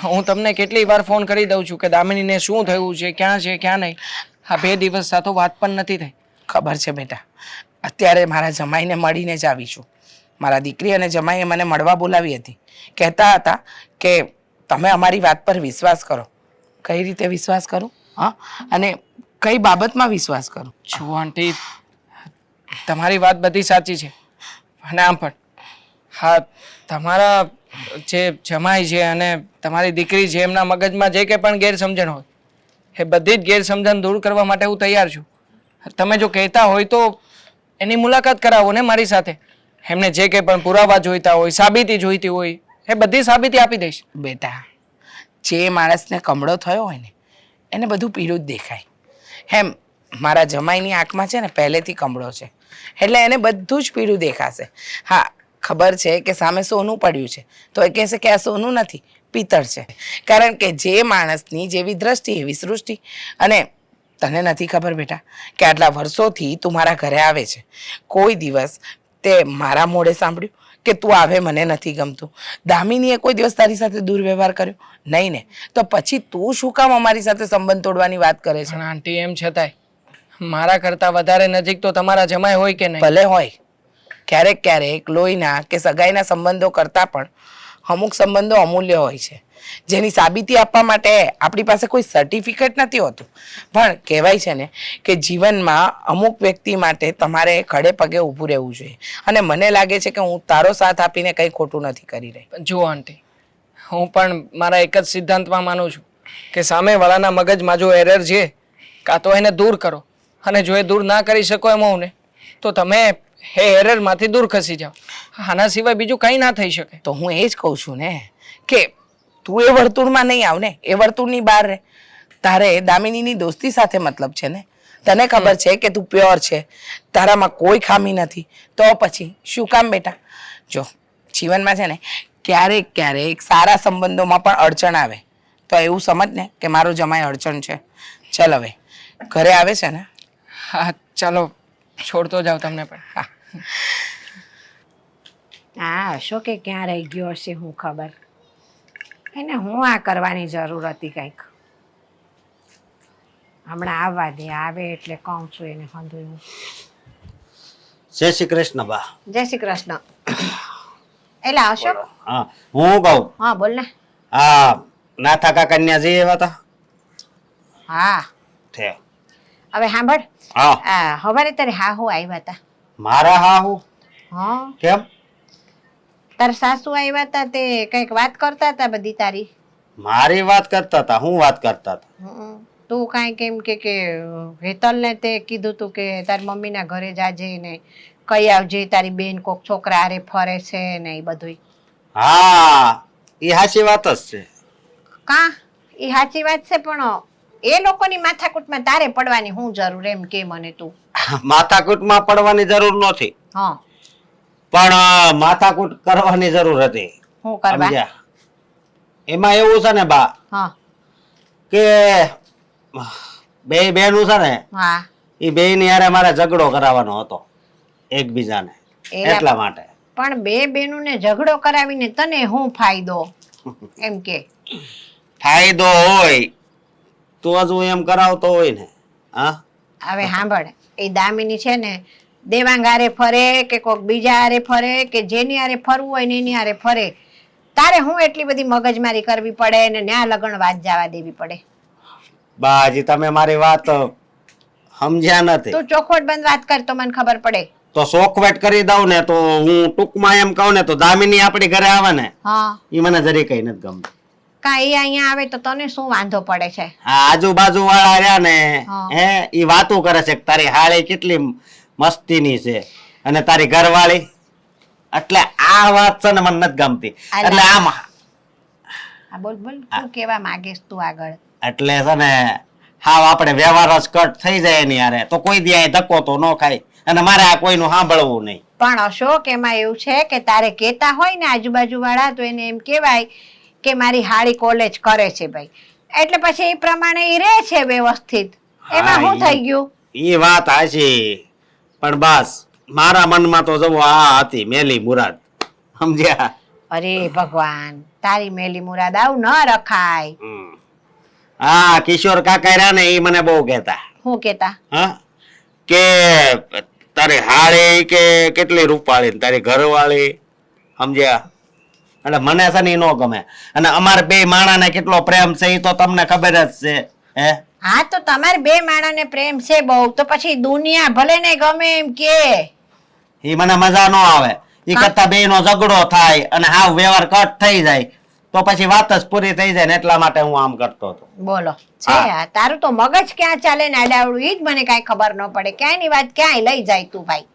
હું તમને કેટલી વાર ફોન કરી દઉં છું કે દામિનીને શું થયું છે, ક્યાં છે, ક્યાં નહીં. આ 2 દિવસ સાથે વાત પણ નથી થઈ. ખબર છે બેટા, અત્યારે મારા જમાઈને મળીને જ આવી છું. મારા દીકરી અને જમાઈએ મને મળવા બોલાવી હતી. કહેતા હતા કે તમે અમારી વાત પર વિશ્વાસ કરો. કઈ રીતે વિશ્વાસ કરું? હા, અને કઈ બાબતમાં વિશ્વાસ કરું? જુઓ આંટી, તમારી વાત બધી સાચી છે, અને આમ પણ હા, તમારા જે જમાઈ છે અને તમારી દીકરી છે એમના મગજમાં જે કંઈ પણ ગેરસમજણ હોય એ બધી જ ગેરસમજણ દૂર કરવા માટે હું તૈયાર છું. તમે જો કહેતા હોય તો એની મુલાકાત કરાવો ને મારી સાથે. એમને જે કંઈ પણ પુરાવા જોઈતા હોય, સાબિતી જોઈતી હોય, એ બધી સાબિતી આપી દઈશ. બેટા, જે માણસને કમળો થયો હોય ને એને બધું પીળું જ દેખાય. એમ મારા જમાઈની આંખમાં છે ને પહેલેથી કમળો છે, એટલે એને બધું જ પીળું દેખાશે. હા, ખબર છે કે સામે સોનું પડ્યું છે તો એ કહેશે કે આ સોનું નથી, પિત્તળ છે. કારણ કે જે માણસની જેવી દ્રષ્ટિ એવી સૃષ્ટિ. અને તને નથી ખબર બેટા કે આટલા વર્ષોથી તું મારા ઘરે આવે છે, કોઈ દિવસ તે મારા મોઢે સાંભળ્યું કે તું આવે મને નથી ગમતું? દામિનીએ કોઈ દિવસ તારી સાથે દુર્વ્યવહાર કર્યો નહીં ને? તો પછી તું શું કામ અમારી સાથે સંબંધ તોડવાની વાત કરે છે? પણ આંટી એમ છતાંય મારા કરતા વધારે નજીક તો તમારા જમાઈ હોય કે નહીં? ભલે હોય, ક્યારેક ક્યારેક લોહીના કે સગાઈના સંબંધો કરતાં પણ અમુક સંબંધો અમૂલ્ય હોય છે, જેની સાબિતી આપવા માટે આપણી પાસે કોઈ સર્ટિફિકેટ નથી હોતું. પણ કહેવાય છે ને કે જીવનમાં અમુક વ્યક્તિ માટે તમારે ખડે પગે ઊભું રહેવું જોઈએ. અને મને લાગે છે કે હું તારો સાથ આપીને કંઈ ખોટું નથી કરી રહી. પણ જુઓ આંટી, હું પણ મારા એક જ સિદ્ધાંતમાં માનું છું કે સામેવાળાના મગજમાં જો એરર છે, કાં તો એને દૂર કરો, અને જો એ દૂર ના કરી શકો એમ હોવ ને તો તમે એ એરરમાંથી દૂર ખસી જાઓ. આના સિવાય બીજું કંઈ ના થઈ શકે. તો હું એ જ કહું છું ને કે તું એ વર્તુળમાં નહીં આવ ને, એ વર્તુળની બહાર રહે. તારે દામિનીની દોસ્તી સાથે મતલબ છે ને? તને ખબર છે કે તું પ્યોર છે, તારામાં કોઈ ખામી નથી, તો પછી શું કામ બેટા? જો જીવનમાં છે ને ક્યારેક ક્યારેક સારા સંબંધોમાં પણ અડચણ આવે, તો એવું સમજ ને કે મારો જમાઈ અડચણ છે. ચાલ હવે ઘરે આવે છે ને? હા ચાલો, છોડતો જાઓ તમને પણ. હા. હા, અશોકે ક્યાં રહી ગયો હશે હું ખબર. એને હું આ કરવાની જરૂર હતી કંઈક. હમણાં આવવા દે, આવે એટલે કહું છું એને હંધું. જય શ્રી કૃષ્ણ બા. જય શ્રી કૃષ્ણ. એટલે અશોક, હા હું કહું, હા બોલ ને. આ નાથા કાકા ન્યા જઈ આવ્યા હતા. હા ઠે. હવે સાંભળ, હા હવારે તારે હાહુ આવ્યા હતા. મારા હાહુ? હા, કેમ? તારા સાસુ આવ્યા હતા, તે કંઈક વાત કરતા હતા બધી તારી. મારી વાત કરતા હતા? હું વાત કરતા હતા? હમ. તું કાંઈક એમ કે હેતલને તે કીધું તું કે તારી મમ્મીના ઘરે જાજે ને કઈ આવજે, તારી બેન કોક છોકરા હારે ફરે છે ને એ બધું. હા એ સાચી વાત જ છે. કા એ સાચી વાત છે, પણ એ લોકોની માથાકૂટમાં તારે પડવાની શું જરૂર, એમ કે મને તું. માથાકૂટમાં પડવાની જરૂર નથી, હા, પણ માથાકૂટ કરવાની જરૂર હતી. શું કરવા? સમજ્યા? એમાં એવું છે ને બા હા કે બે બેનું છે ને, હા, એ બે ની હારે મારે ઝઘડો કરાવવાનો હતો એકબીજાને, એટલા માટે. પણ બે બેનુંને ઝઘડો કરાવીને તને શું ફાયદો, એમ કે? ફાયદો હોય તો જ હું એમ કરાવતો હોય ને. હા હવે સાંભળ, એ દામિની છે ને દેવાંગ હારે ફરે કે કોક બીજા હારે ફરે કે જેની હારે ફરવું હોય ને એની હારે ફરે, તારે હું એટલી બધી મગજમારી કરવી પડે ને ન્યા લગન વાત જવા દેવી પડે? બાજી તમે મારી વાત સમજ્યા નથી. તું ચોખવટ બંધ વાત કર તો મને ખબર પડે. તો શોખવેટ કરી દઉં ને તો હું ટૂંકમાં એમ કહું ને તો દામિની આપણી ઘરે આવે ને હા, એ મને જરી કઈ નથી ગમતું. કા એ અહીંયા આવે તો તને શું વાંધો પડે છે? આ આજુબાજુ વાળા રહ્યા ને હા. હે ઈ વાતો કરે છે કે તારી હાળી કેટલી મસ્તીની છે અને તારી ઘરવાળી, એટલે આ વાત છે ને મને નથી ગમતી. એટલે આમ હા બોલ બોલ, શું કેવા માંગેસ તું આગળ? એટલે છે ને હાવ આપણે વ્યવહાર જ કટ થઈ જાય એની હારે તો કોઈ દી અહીં ધક્કો તો ન ખાય, અને મારે આ કોઈનું સાંભળવું નહીં. પણ અશોક, એમાં એવું છે કે તારે કેતા હોય ને આજુબાજુ વાળા તો એને એમ કેવાય કે મારી હાળી કોલેજ કરે છે ભાઈ, એટલે પછી એ પ્રમાણે એ રહે છે વ્યવસ્થિત. એમાં શું થઈ ગયું? ઈ વાત હાચી, પણ બસ મારા મનમાં તો જવો આ હતી મેલી મુરાદ, સમજ્યા? અરે ભગવાન, તારી મેલી મુરાદ આવું ન રખાય. હા કિશોર કાકા રહ્યા ને એ મને બહુ કહેતા. શું કેતા? હા કે તારી હાળી કે કેટલી રૂપાળી ને તારી ઘરવાળી, સમજ્યા? એટલે મને છે ને ઈ નો ગમે. અને અમારે બે માણાને કેટલો પ્રેમ છે એ તો તમને ખબર જ છે. હે હા, તો તમારે બે માણસને પ્રેમ છે બહુ, તો પછી દુનિયા ભલે ને ગમે એમ કે ઈ મને મજા નો આવે. ઈ કરતા બે નો ઝઘડો થાય અને હાવ વ્યવહાર કટ થઈ જાય તો પછી વાત જ પૂરી થઈ જાય ને એટલા માટે હું આમ કરતો હતો. બોલો છે આ તારું તો મગજ ક્યાં ચાલે ને આડાવડું ઈ જ મને કાંઈ ખબર ન પડે. ક્યાંયની વાત ક્યાંય લઈ જાય તું ભાઈ.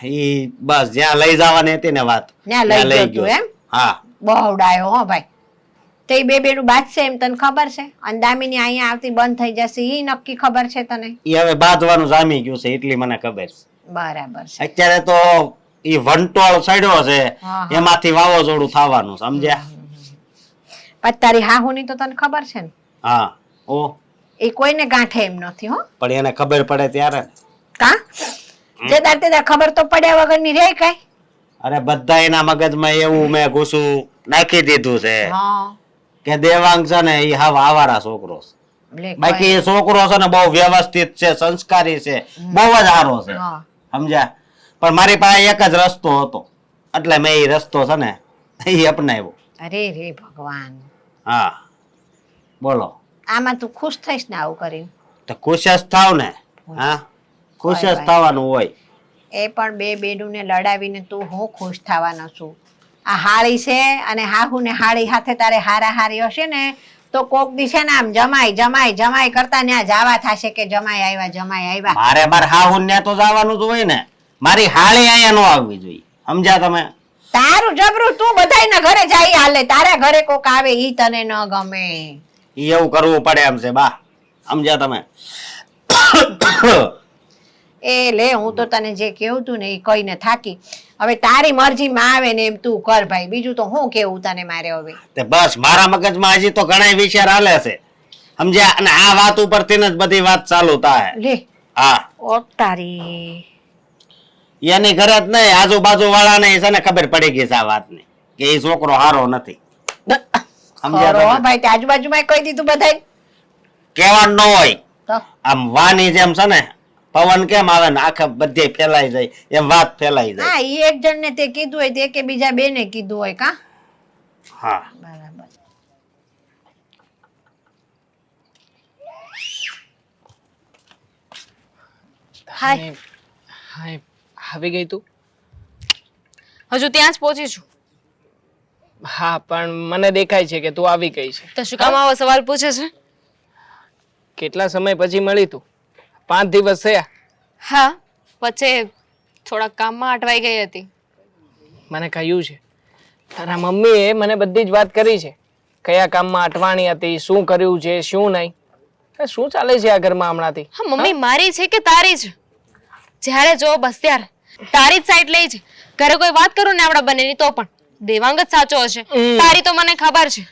ઈ બસ જ્યાં લઈ જવાની હતી ને વાત ત્યાં લઈ ગયો તું એમ? હા બહુ ડાયો હો ભાઈ. તો એ બે બેનું બાજશે એમ તને ખબર છે? અને દામિની અહીંયા આવતી બંધ થઈ જશે ઈ નક્કી ખબર છે તને? ઈ હવે બાંધવાનું જામી ગયું છે એટલી મને ખબર છે. બરાબર છે. અત્યારે તો ઈ વંટોળ ચડ્યો છે હા, હા. એમાંથી વાવાઝોડું થવાનું, સમજ્યા? પછી તારી હાહુની તો તને ખબર છે ને, હા ઓ એ કોઈને ગાંઠે એમ નથી હો. પણ એને ખબર પડે ત્યારે ને. કા જે તાર તે ખબર તો પડ્યા વગરની રે કાંઈ. અરે બધા એના મગજમાં એવું મેં ઘૂસું નાખી દીધું છે હા કે દેવાંગ છે ને એ હાવ આવારા છોકરો છે. લે બાકી એ છોકરો છે ને બહુ વ્યવસ્થિત છે, સંસ્કારી છે, બહુ જ સારો છે, હા. સમજ્યા? પણ મારી પાસે એક જ રસ્તો હતો એટલે મેં એ રસ્તો છે ને એ અપનાવ્યો. અરે રે ભગવાન, હા બોલો. આમાં તું ખુશ થઈશ ને આવું કરીને? તો ખુશ જ થાવ ને. હા ખુશ જ થવાનું હોય. એ પણ બે બેડુને લડાવીને તું હું ખુશ થવાનો છું? આ હાળી છે અને હાહુ ને હાળી હાથે તારે હારા હારી હશે ને તો કોક દી છે ને આમ જમાઈ જમાઈ જમાઈ કરતા ત્યાં જાવા થશે કે જમાઈ આવ્યા જમાઈ આવ્યા. મારે માર હાહુન ને તો જવાનું જ હોય ને. મારી હાળી અહીંયા નો આવવી જોઈએ, સમજ્યા તમે? તારું જબરું, તું બધાયના ઘરે જાય હાલે, તારા ઘરે કોક આવે ઈ તને ન ગમે. ઈ એવું કરવું પડે એમ છે બા, સમજ્યા તમે? એ લે, હું તો તને જે કેવું તું ને એ કહીને થાકી. હવે તારી મરજીમાં આવે ને એમ તું કર ભાઈ, બીજું તો હું કેવું તને મારે હવે. તે બસ મારા મગજમાં હજી તો ઘણા વિચાર હાલે છે, સમજ્યા? અને આ વાત ઉપરથી જ બધી વાત ચાલુ થાય. લે હા ઓ તારી, એની ઘરે જ નહીં, આજુબાજુ વાળાને છે ને ખબર પડી ગઈ છે આ વાતની કે એ છોકરો હારો નથી, સમજ્યા ખરો તમે? ભાઈ, તે આજુબાજુમાં કહી દીધું બધાય કહેવાનું ન હોય. તો આમ વાની જેમ છે ને પવન કેમ આવે ને આખા બધે ફેલાઈ જાય એમ વાત ફેલાઈ જાય. હા, ઈ એક જણ ને તે કીધું હોય તે કે બીજા બેને કીધું હોય કા. હા બરાબર. હાય, હાય આવી ગઈ તું? હજુ ત્યાં જ પહોંચી છું. હા પણ મને દેખાય છે કે તું આવી ગઈ છે. તો શું કામ આવો સવાલ પૂછે છે? કેટલા સમય પછી મળી તું? 5 દિવસ થયા. હા, વચ્ચે થોડા કામમાં અટવાઈ ગઈ હતી. મને કહ્યું છે તારા મમ્મીએ મને બધી જ વાત કરી છે, કયા કામમાં અટવાણી હતી, શું કર્યું છે, શું નહીં. અરે શું ચાલે છે આ ઘરમાં હમણાંથી? હા, મમ્મી મારી છે કે તારી છે? જ્યારે જો બસ ત્યારે તારી જ સાઈડ લઈ છે. ઘરે કોઈ વાત કરું ને આપણા બંનેની તો પણ દેવાંગ જ સાચો હશે. તારી તો મને ખબર છે.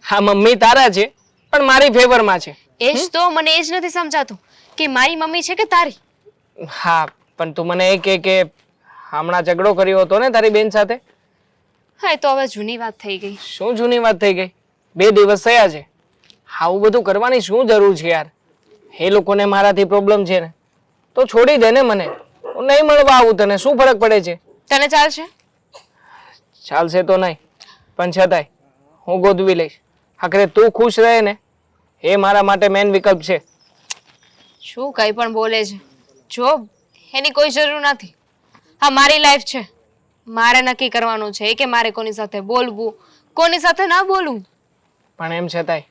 હા મમ્મી તારા છે પણ મારી ફેવરમાં છે. એ જ તો મને એ જ નથી સમજાતું કે મારી મમ્મી છે કે તારી. હા પણ તું મને એ કે હમણાં ઝઘડો કર્યો હતો ને તારી બેન સાથે? હા, એ તો હવે જૂની વાત થઈ ગઈ. શું જૂની વાત થઈ ગઈ? 2 દિવસ થયા છે. આવું બધું કરવાની શું જરૂર છે યાર? એ લોકોને મારાથી પ્રોબ્લેમ છે ને તો છોડી દે ને મને. હું નહીં મળવા આવું તને, શું ફરક પડે છે? તને ચાલશે? ચાલશે તો નહીં પણ છતાંય હું ગોદવી લઈશ. આખરે તું ખુશ રહે ને એ મારા માટે મેન વિકલ્પ છે. શું કઈ પણ બોલે છે? જો એની કોઈ જરૂર નથી. હા, મારી લાઈફ છે, મારે નક્કી કરવાનું છે કે મારે કોની સાથે બોલવું, કોની સાથે ના બોલવું. પણ એમ છતાંય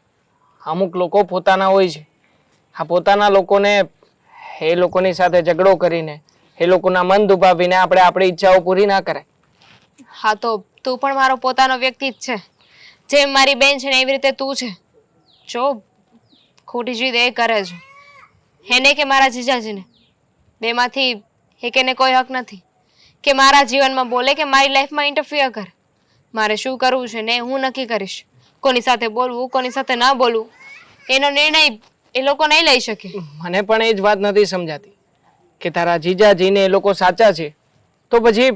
અમુક લોકો પોતાના હોય છે. આ પોતાના લોકોને એ લોકોની સાથે ઝઘડો કરીને એ લોકોના મન દુભાવીને આપણે આપણી ઈચ્છાઓ પૂરી ના કરાય. હા, તો તું પણ મારો પોતાનો વ્યક્તિ જ છે. જેમ મારી બેન છે ને એવી રીતે તું છે. જો ખોટી જીદ એ કરે છે, એને કે મારા જીજાજીને, બેમાંથી એકેને કોઈ હક નથી કે મારા જીવનમાં બોલે કે મારી લાઈફમાં ઇન્ટરફિયર કરે. મારે શું કરવું છે ને હું નક્કી કરીશ. કોની સાથે બોલવું, કોની સાથે ના બોલવું એનો નિર્ણય એ લોકો નહીં લઈ શકે. મને પણ એ જ વાત નથી સમજાતી કે તારા જીજાજીને એ લોકો સાચા છે તો પછી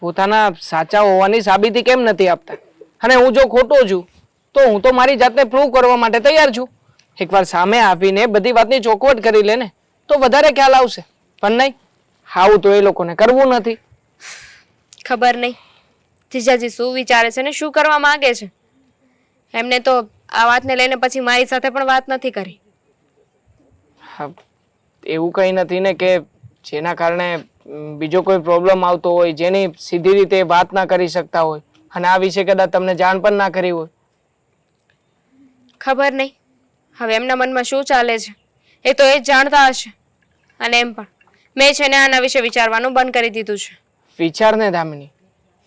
પોતાના સાચા હોવાની સાબિતી કેમ નથી આપતા? અને હું જો ખોટો છું તો હું તો મારી જાતને પ્રૂવ કરવા માટે તૈયાર છું. એકવાર સામે આવીને બધી વાતની ચોખવટ કરી લે ને તો વધારે ખ્યાલ આવશે. પણ નહીં, આવું તો એ લોકોને કરવું નથી. ખબર નહીં જીજાજી શું વિચારે છે ને શું કરવા માંગે છે. એમને તો આ વાતને લઈને પછી મારી સાથે પણ વાત નથી કરી. હા, એવું કંઈ નથી ને કે જેના કારણે બીજો કોઈ પ્રોબ્લેમ આવતો હોય, જેની સીધી રીતે વાત ના કરી શકતા હોય અને આ વિશે કદાચ તમને જાણ પણ ના કરી હોય. ખબર નહીં હવે એમના મનમાં શું ચાલે છે એ તો એ જ જાણતા હશે. અને એમ પણ મેં છે ને આના વિશે વિચારવાનું બંધ કરી દીધું છે. વિચાર ને દામિની,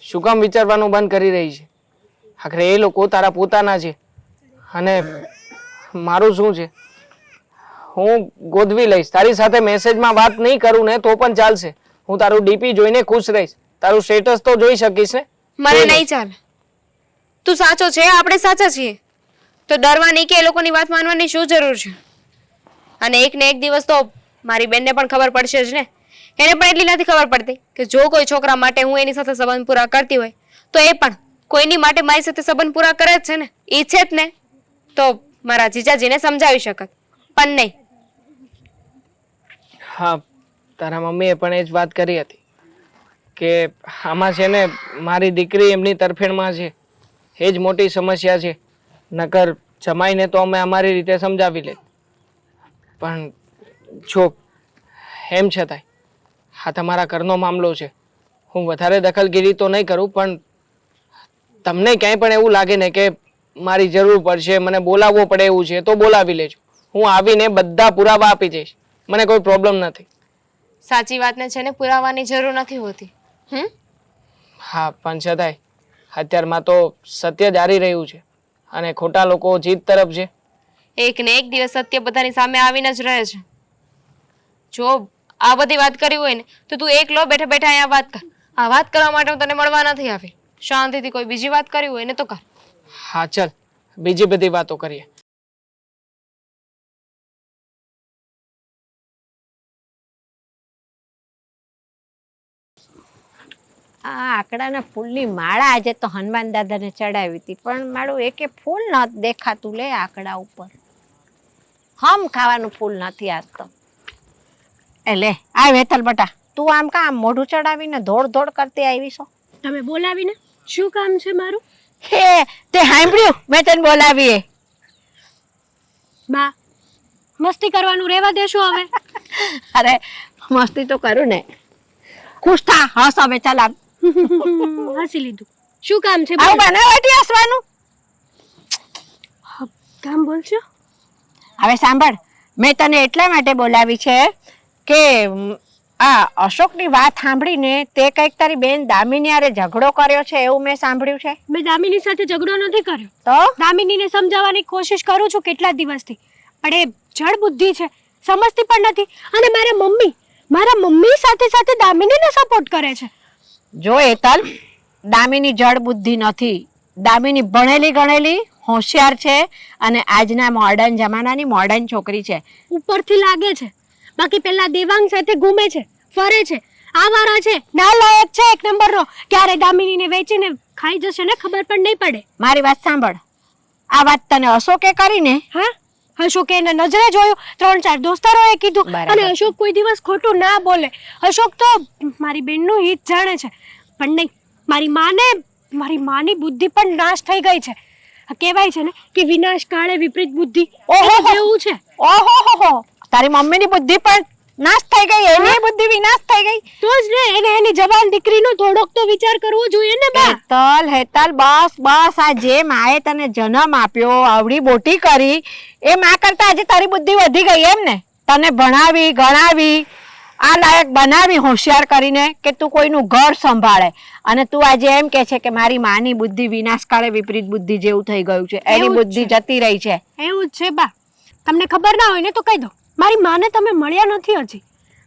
શું કામ વિચારવાનું બંધ કરી રહી છે? આખરે એ લોકો તારા પોતાના છે અને મારું શું છે? હું ગોદવી લઈશ. તારી સાથે મેસેજમાં વાત નહીં કરું ને તો પણ ચાલશે. હું તારું ડીપી જોઈને ખુશ રહીશ. તારું સ્ટેટસ તો જોઈ શકીશ ને? મને નહીં ચાલે. તું સાચો છે, આપણે સાચા છીએ, તો ડરવાની કે એ લોકોની વાત માનવાની શું જરૂર છે? અને એક ને એક દિવસ તો મારી બેનને પણ ખબર પડશે જ ને. એને પણ એટલી નથી ખબર પડતી કે જો કોઈ છોકરા માટે હું એની સાથે સંબંધ પૂરા કરતી હોય તો એ પણ કોઈની માટે મારી સાથે સંબંધ પૂરા કરે જ છે ને. ઈચ્છે જ ને તો મારા જીજાજીને સમજાવી શકત, પણ નહીં. હા, તારા મમ્મીએ પણ એ જ વાત કરી હતી કે આમાં છે ને મારી દીકરી એમની તરફેણમાં છે, એ જ મોટી સમસ્યા છે. નકર જમાઈને તો અમે અમારી રીતે સમજાવી લે. પણ જો એમ છતાંય હા તમારા ઘરનો મામલો છે, હું વધારે દખલગીરી તો નહીં કરું, પણ તમને ક્યાંય પણ એવું લાગે ને કે મારી જરૂર પડશે, મને બોલાવવો પડે એવું છે, તો બોલાવી લેજો. હું આવીને બધા પુરાવા આપી જઈશ, મને કોઈ પ્રોબ્લેમ નથી. સાચી વાતને છે ને પુરાવાની જરૂર નથી હોતી. હા, પણ છતાંય અત્યારમાં તો સત્ય જ હારી રહ્યું છે અને ખોટા લોકો જીત તરફ છે. એક ને એક દિવસ સત્ય બધાની સામે આવીને જ રહે છે. જો આ બધી વાત કરી હોય ને તો તું એકલો બેઠા બેઠા અહીંયા વાત કર. આ વાત કરવા માટે હું તને મળવા નથી આવી. શાંતિથી કોઈ બીજી વાત કરી હોય ને તો કર. હા ચાલ, બીજી બધી વાતો કરીએ. આ આકડાના ફૂલની માળા આજે તો હનુમાન દાદાને ચડાવી હતી, પણ મારું એકે ફૂલ ન દેખાતું લે આકડા ઉપર. હમ ખાવાનું ફૂલ નથી આજ તો. એ લે આ વેતલ બટા, તું આમ કા આમ મોઢું ચડાવીને દોડ દોડ કરતી આવી છો? તમે બોલાવીને શું કામ છે મારું? હે તે સાંભળ્યું મેં તને બોલાવીએ? બા, મસ્તી કરવાનું રહેવા દેશો હવે. અરે મસ્તી તો કરું ને. ખુશ થા, હસ હવે ચાલ આમ. હસી લીધું. શું કામ છે? આવું બનાવટી હસવાનું? કામ બોલશો? હવે સાંભળ, મેં તને એટલા માટે બોલાવી છે કે આ અશોકની વાત સાંભળીને તે કંઈક તારી બેન દામિની હારે ઝઘડો કર્યો છે એવું મેં સાંભળ્યું છે. મેં દામિની સાથે ઝઘડો નથી કર્યો. તો દામિનીને સમજાવવાની કોશિશ કરું છું કેટલા દિવસથી, પણ એ જડ બુદ્ધિ છે, સમજતી પણ નથી. અને મારા મમ્મી સાથે સાથે દામિનીને સપોર્ટ કરે છે. જો એતલ, દામિની જડ બુદ્ધિ નથી. દામિની ભણેલી ગણેલી હોશિયાર છે અને આજના મોડર્ન જમાનાની મોડર્ન છોકરી છે. ઉપરથી લાગે છે, બાકી પેલા દેવાંગ સાથે ઘૂમે છે, ફરે છે, આવારા છે, નાલાયક છે એક નંબરનો. ક્યારે દામિનીને વેચીને ખાઈ જશે ને ખબર પણ નહીં પડે. મારી વાત સાંભળ, આ વાત તને અશોકે કરીને? હા, અશોકે એને નજરે જોયું, 3-4 દોસ્તારોએ કીધું. બરાબર અને છે. અશોક કોઈ દિવસ ખોટું ના બોલે. અશોક તો મારી બેનનું હિત જાણે છે, પણ નહીં, મારી માની બુદ્ધિ પણ નાશ થઈ ગઈ છે. આ કહેવાય છે ને કે વિનાશ કાળે વિપરીત બુદ્ધિ. ઓહો જેવું છે. ઓહો, તારી મમ્મીની બુદ્ધિ પણ નાશ થઈ ગઈ, એની બુદ્ધિ વિનાશ થઈ ગઈ. તો જ ને, એને એની જવાન દીકરીનો થોડોક તો વિચાર કરવો જોઈએ ને બા. હેતલ બસ આ જે માએ તને જન્મ આપ્યો, આવડી મોટી કરી, એ માં કરતા આજે તારી બુદ્ધિ વધી ગઈ એમ ને? તને ભણાવી ગણાવી, આ લાયક બનાવી હોશિયાર કરીને કે તું કોઈનું ઘર સંભાળે, અને તું આજે એમ કે છે કે મારી માની બુદ્ધિ વિનાશ કાળે વિપરીત બુદ્ધિ જેવું થઈ ગયું છે, એની બુદ્ધિ જતી રહી છે. એવું જ છે બા. તમને ખબર ના હોય ને તો કહી દો, મારી માને તમે મળ્યા નથી હજી.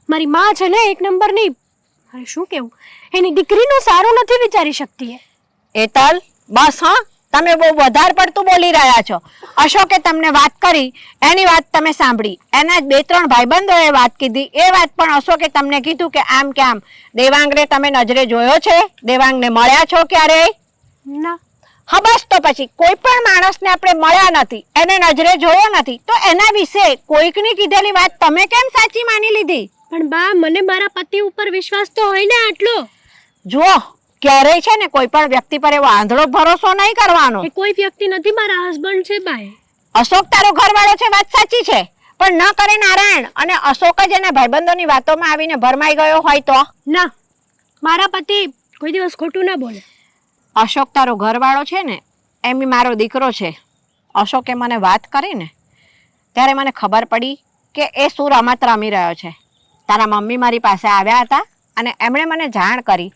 મારી માં છે ને એક નંબરની, અરે શું કેવું, એની દીકરીનું સારું નથી વિચારી શકતી. એતલ બસ હા, તમે બહુ વધારે પડતું બોલી રહ્યા છો. અશોકે તમને વાત કરી, એની વાત તમે સાંભળી, એના 2-3 ભાઈબંધોએ વાત કીધી, એ વાત પણ અશોકે તમને કીધું કે આમ કે આમ. દેવાંગને તમે નજરે જોયો છે? દેવાંગને મળ્યા છો ક્યારે? ના. હા બસ, તો પછી કોઈ પણ માણસને આપણે મળ્યા નથી, એને નજરે જોયો નથી, તો એના વિશે કોઈકની કીધેલી વાત તમે કેમ સાચી માની લીધી? પણ બા, મને મારા પતિ ઉપર વિશ્વાસ તો હોય ને આટલો. જુઓ, ક્યારેય છે ને કોઈ પણ વ્યક્તિ પર એવો આંધળો ભરોસો નહીં કરવાનો. એ કોઈ વ્યક્તિ નથી, મારા હસબન્ડ છે બા. અશોક તારો ઘરવાળો છે, વાત સાચી છે, પણ ન કરે નારાયણ અને અશોક જ એના ભાઈબંધોની વાતોમાં આવીને ભરમાઈ ગયો હોય તો? ના, મારા પતિ કોઈ દિવસ ખોટું ના બોલે. અશોક તારો ઘરવાળો છે ને, એમ મારો દીકરો છે. અશોકે મને વાત કરી ને ત્યારે મને ખબર પડી કે એ શું રમત રમી રહ્યો છે. તારા મમ્મી મારી પાસે આવ્યા હતા અને એમણે મને જાણ કરી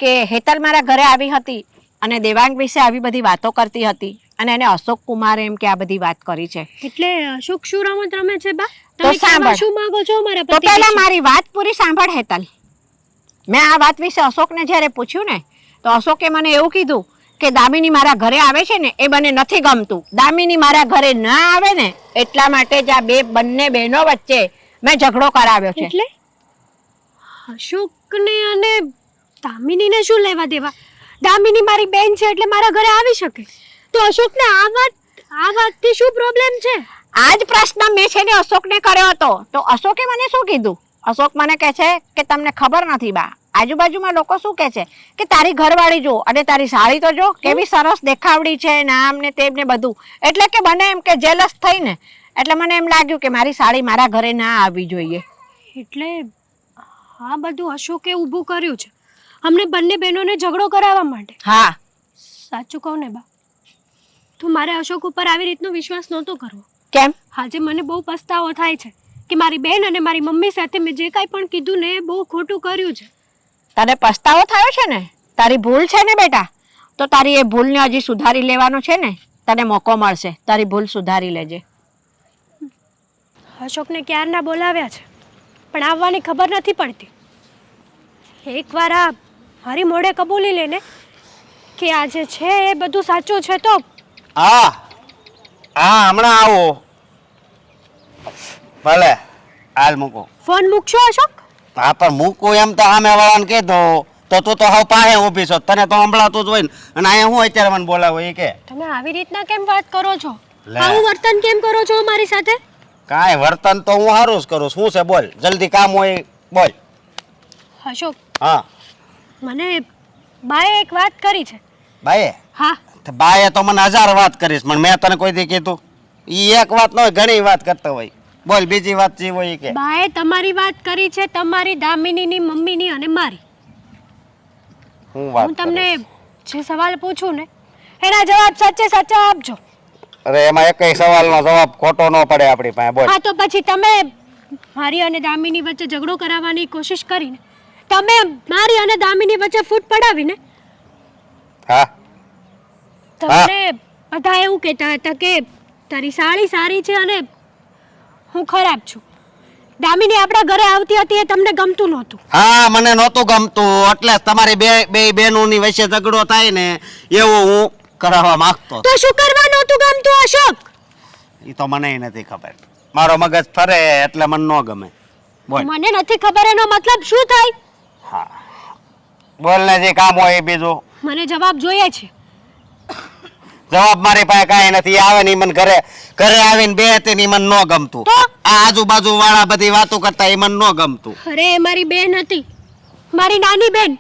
કે હેતલ મારા ઘરે આવી હતી અને દેવાંગ વિશે આવી બધી વાતો કરતી હતી, અને એને અશોક કુમારે એમ કે આ બધી વાત કરી છે. એટલે અશોક શું રમત રમે છે બા? તો તમે સાંભળ. શું માંગો છો મારા તો પતિ પહેલા વિશે? મારી વાત પૂરી સાંભળ હેતલ. મેં આ વાત વિશે અશોકને જ્યારે પૂછ્યું ને તો અશોકે મને એવું કીધું કે દામિની મારા ઘરે આવે છે ને એ મને નથી ગમતું. દામિની મારા ઘરે ના આવે ને એટલા માટે જ આ બંને બહેનો વચ્ચે મેં ઝઘડો કરાવ્યો છે. એટલે અશોકને અને દામિનીને શું લેવા દેવા? દામિની મારી બેન છે એટલે મારા ઘરે આવી શકે, તો અશોકને આ વાતથી શું પ્રોબ્લેમ છે? આ જ પ્રશ્ન મેં છે ને અશોકને કર્યો હતો, તો અશોકે મને શું કીધું? અશોક મને કહે છે કે તમને ખબર નથી બા, આજુબાજુમાં લોકો શું કહે છે કે તારી ઘરવાળી જો અને તારી સાળી તો જો કેવી સરસ દેખાવડી છે ને આમ ને તેમ ને બધું. એટલે કે મને એમ કે જેલસ થઈને એટલે મને એમ લાગ્યું કે મારી સાળી મારા ઘરે ના આવવી જોઈએ. એટલે આ બધું અશોકે ઊભું કર્યું છે અમને બંને બહેનોને ઝઘડો કરાવવા માટે. હા, સાચું કહું ને બા, તું મારે અશોક ઉપર આવી રીતનો વિશ્વાસ નહોતો કરવો. કેમ? આજે મને બહુ પસ્તાવો થાય છે કે મારી બેન અને મારી મમ્મી સાથે મેં જે કાંઈ પણ કીધું ને એ બહુ ખોટું કર્યું છે. તને પસ્તાવો થયો છે ને? તારી ભૂલ છે ને બેટા, તો તારી એ ભૂલને હજી સુધારી લેવાનો છે ને, તને મોકો મળશે, તારી ભૂલ સુધારી લેજે. અશોકને ક્યારના બોલાવ્યા છે પણ આવવાની ખબર નથી પડતી. એકવાર આ મારી મોઢે કબૂલી લે ને કે આ જે છે એ બધું સાચું છે તો હા હમણાં આવો. ભલે હાલ મૂકો. ફોન મૂકશો અશોક? હા પણ મૂકું એમ તો સામે વાળાને કીધું તો તું તો હવે પાસે ઊભી છો, તને તો સંભળાતું જ હોય ને. અને અહીંયા હું અત્યારે મને બોલાવો એ કે તમે આવી રીતના કેમ વાત કરો છો? લે. આવું વર્તન કેમ કરો છો મારી સાથે? કાંઈ વર્તન તો હું સારું જ કરું. શું છે બોલ, જલ્દી કામ હોય બોલ. અશોક, હા મને બાએ એક વાત કરી છે. બાએ? હા, તો બાએ તો મને 1000 વાત કરીશ પણ મેં તને કોઈ દી કીધું? ઈ એક વાત ન હોય, ઘણી વાત કરતા હોય. બોલ બીજી વાત જે હોય કે. બાએ તમારી વાત કરી છે, તમારી દામિનીની મમ્મીની અને મારી. હું વાત હું તમને જે સવાલ પૂછું ને એના જવાબ સાચે સાચા આપજો. અરે એમાં એકય સવાલનો જવાબ ખોટો ન પડે આપણી પાસે. બોલ. હા તો પછી તમે મારી અને દામિની વચ્ચે ઝઘડો કરાવવાની કોશિશ કરીને તમે મારી અને દામિની વચ્ચે ફૂટ પડાવીને હા તમને બધા એવું કહેતા હતા કે તારી સાળી સારી છે અને હું ખરાબ છું. દામિની આપણા ઘરે આવતી હતી એ તમને ગમતું નહોતું. હા મને નહોતું ગમતું એટલે જ તમારી બે બહેનોની વચ્ચે ઝઘડો થાય ને એવું હું કરાવવા માંગતો હતો. તો શું કરવા નહોતું ગમતું અશોક? એ તો મને નથી ખબર, મારો મગજ ફરે એટલે મને ન ગમે. બોલ. મને નથી ખબર એનો મતલબ શું થાય? હા બોલ ને જે કામ હોય એ બીજું. મને જવાબ જોઈએ છે. જવાબ મારી પાસે કાંઈ નથી. આવે ને ઈ મને ઘરે આવીને બે હતી મને ન ગમતું. તો? આ આજુબાજુ વાળા બધી વાતો કરતા એ મને ન ગમતું. અરે એ મારી બેન હતી, મારી નાની બેન,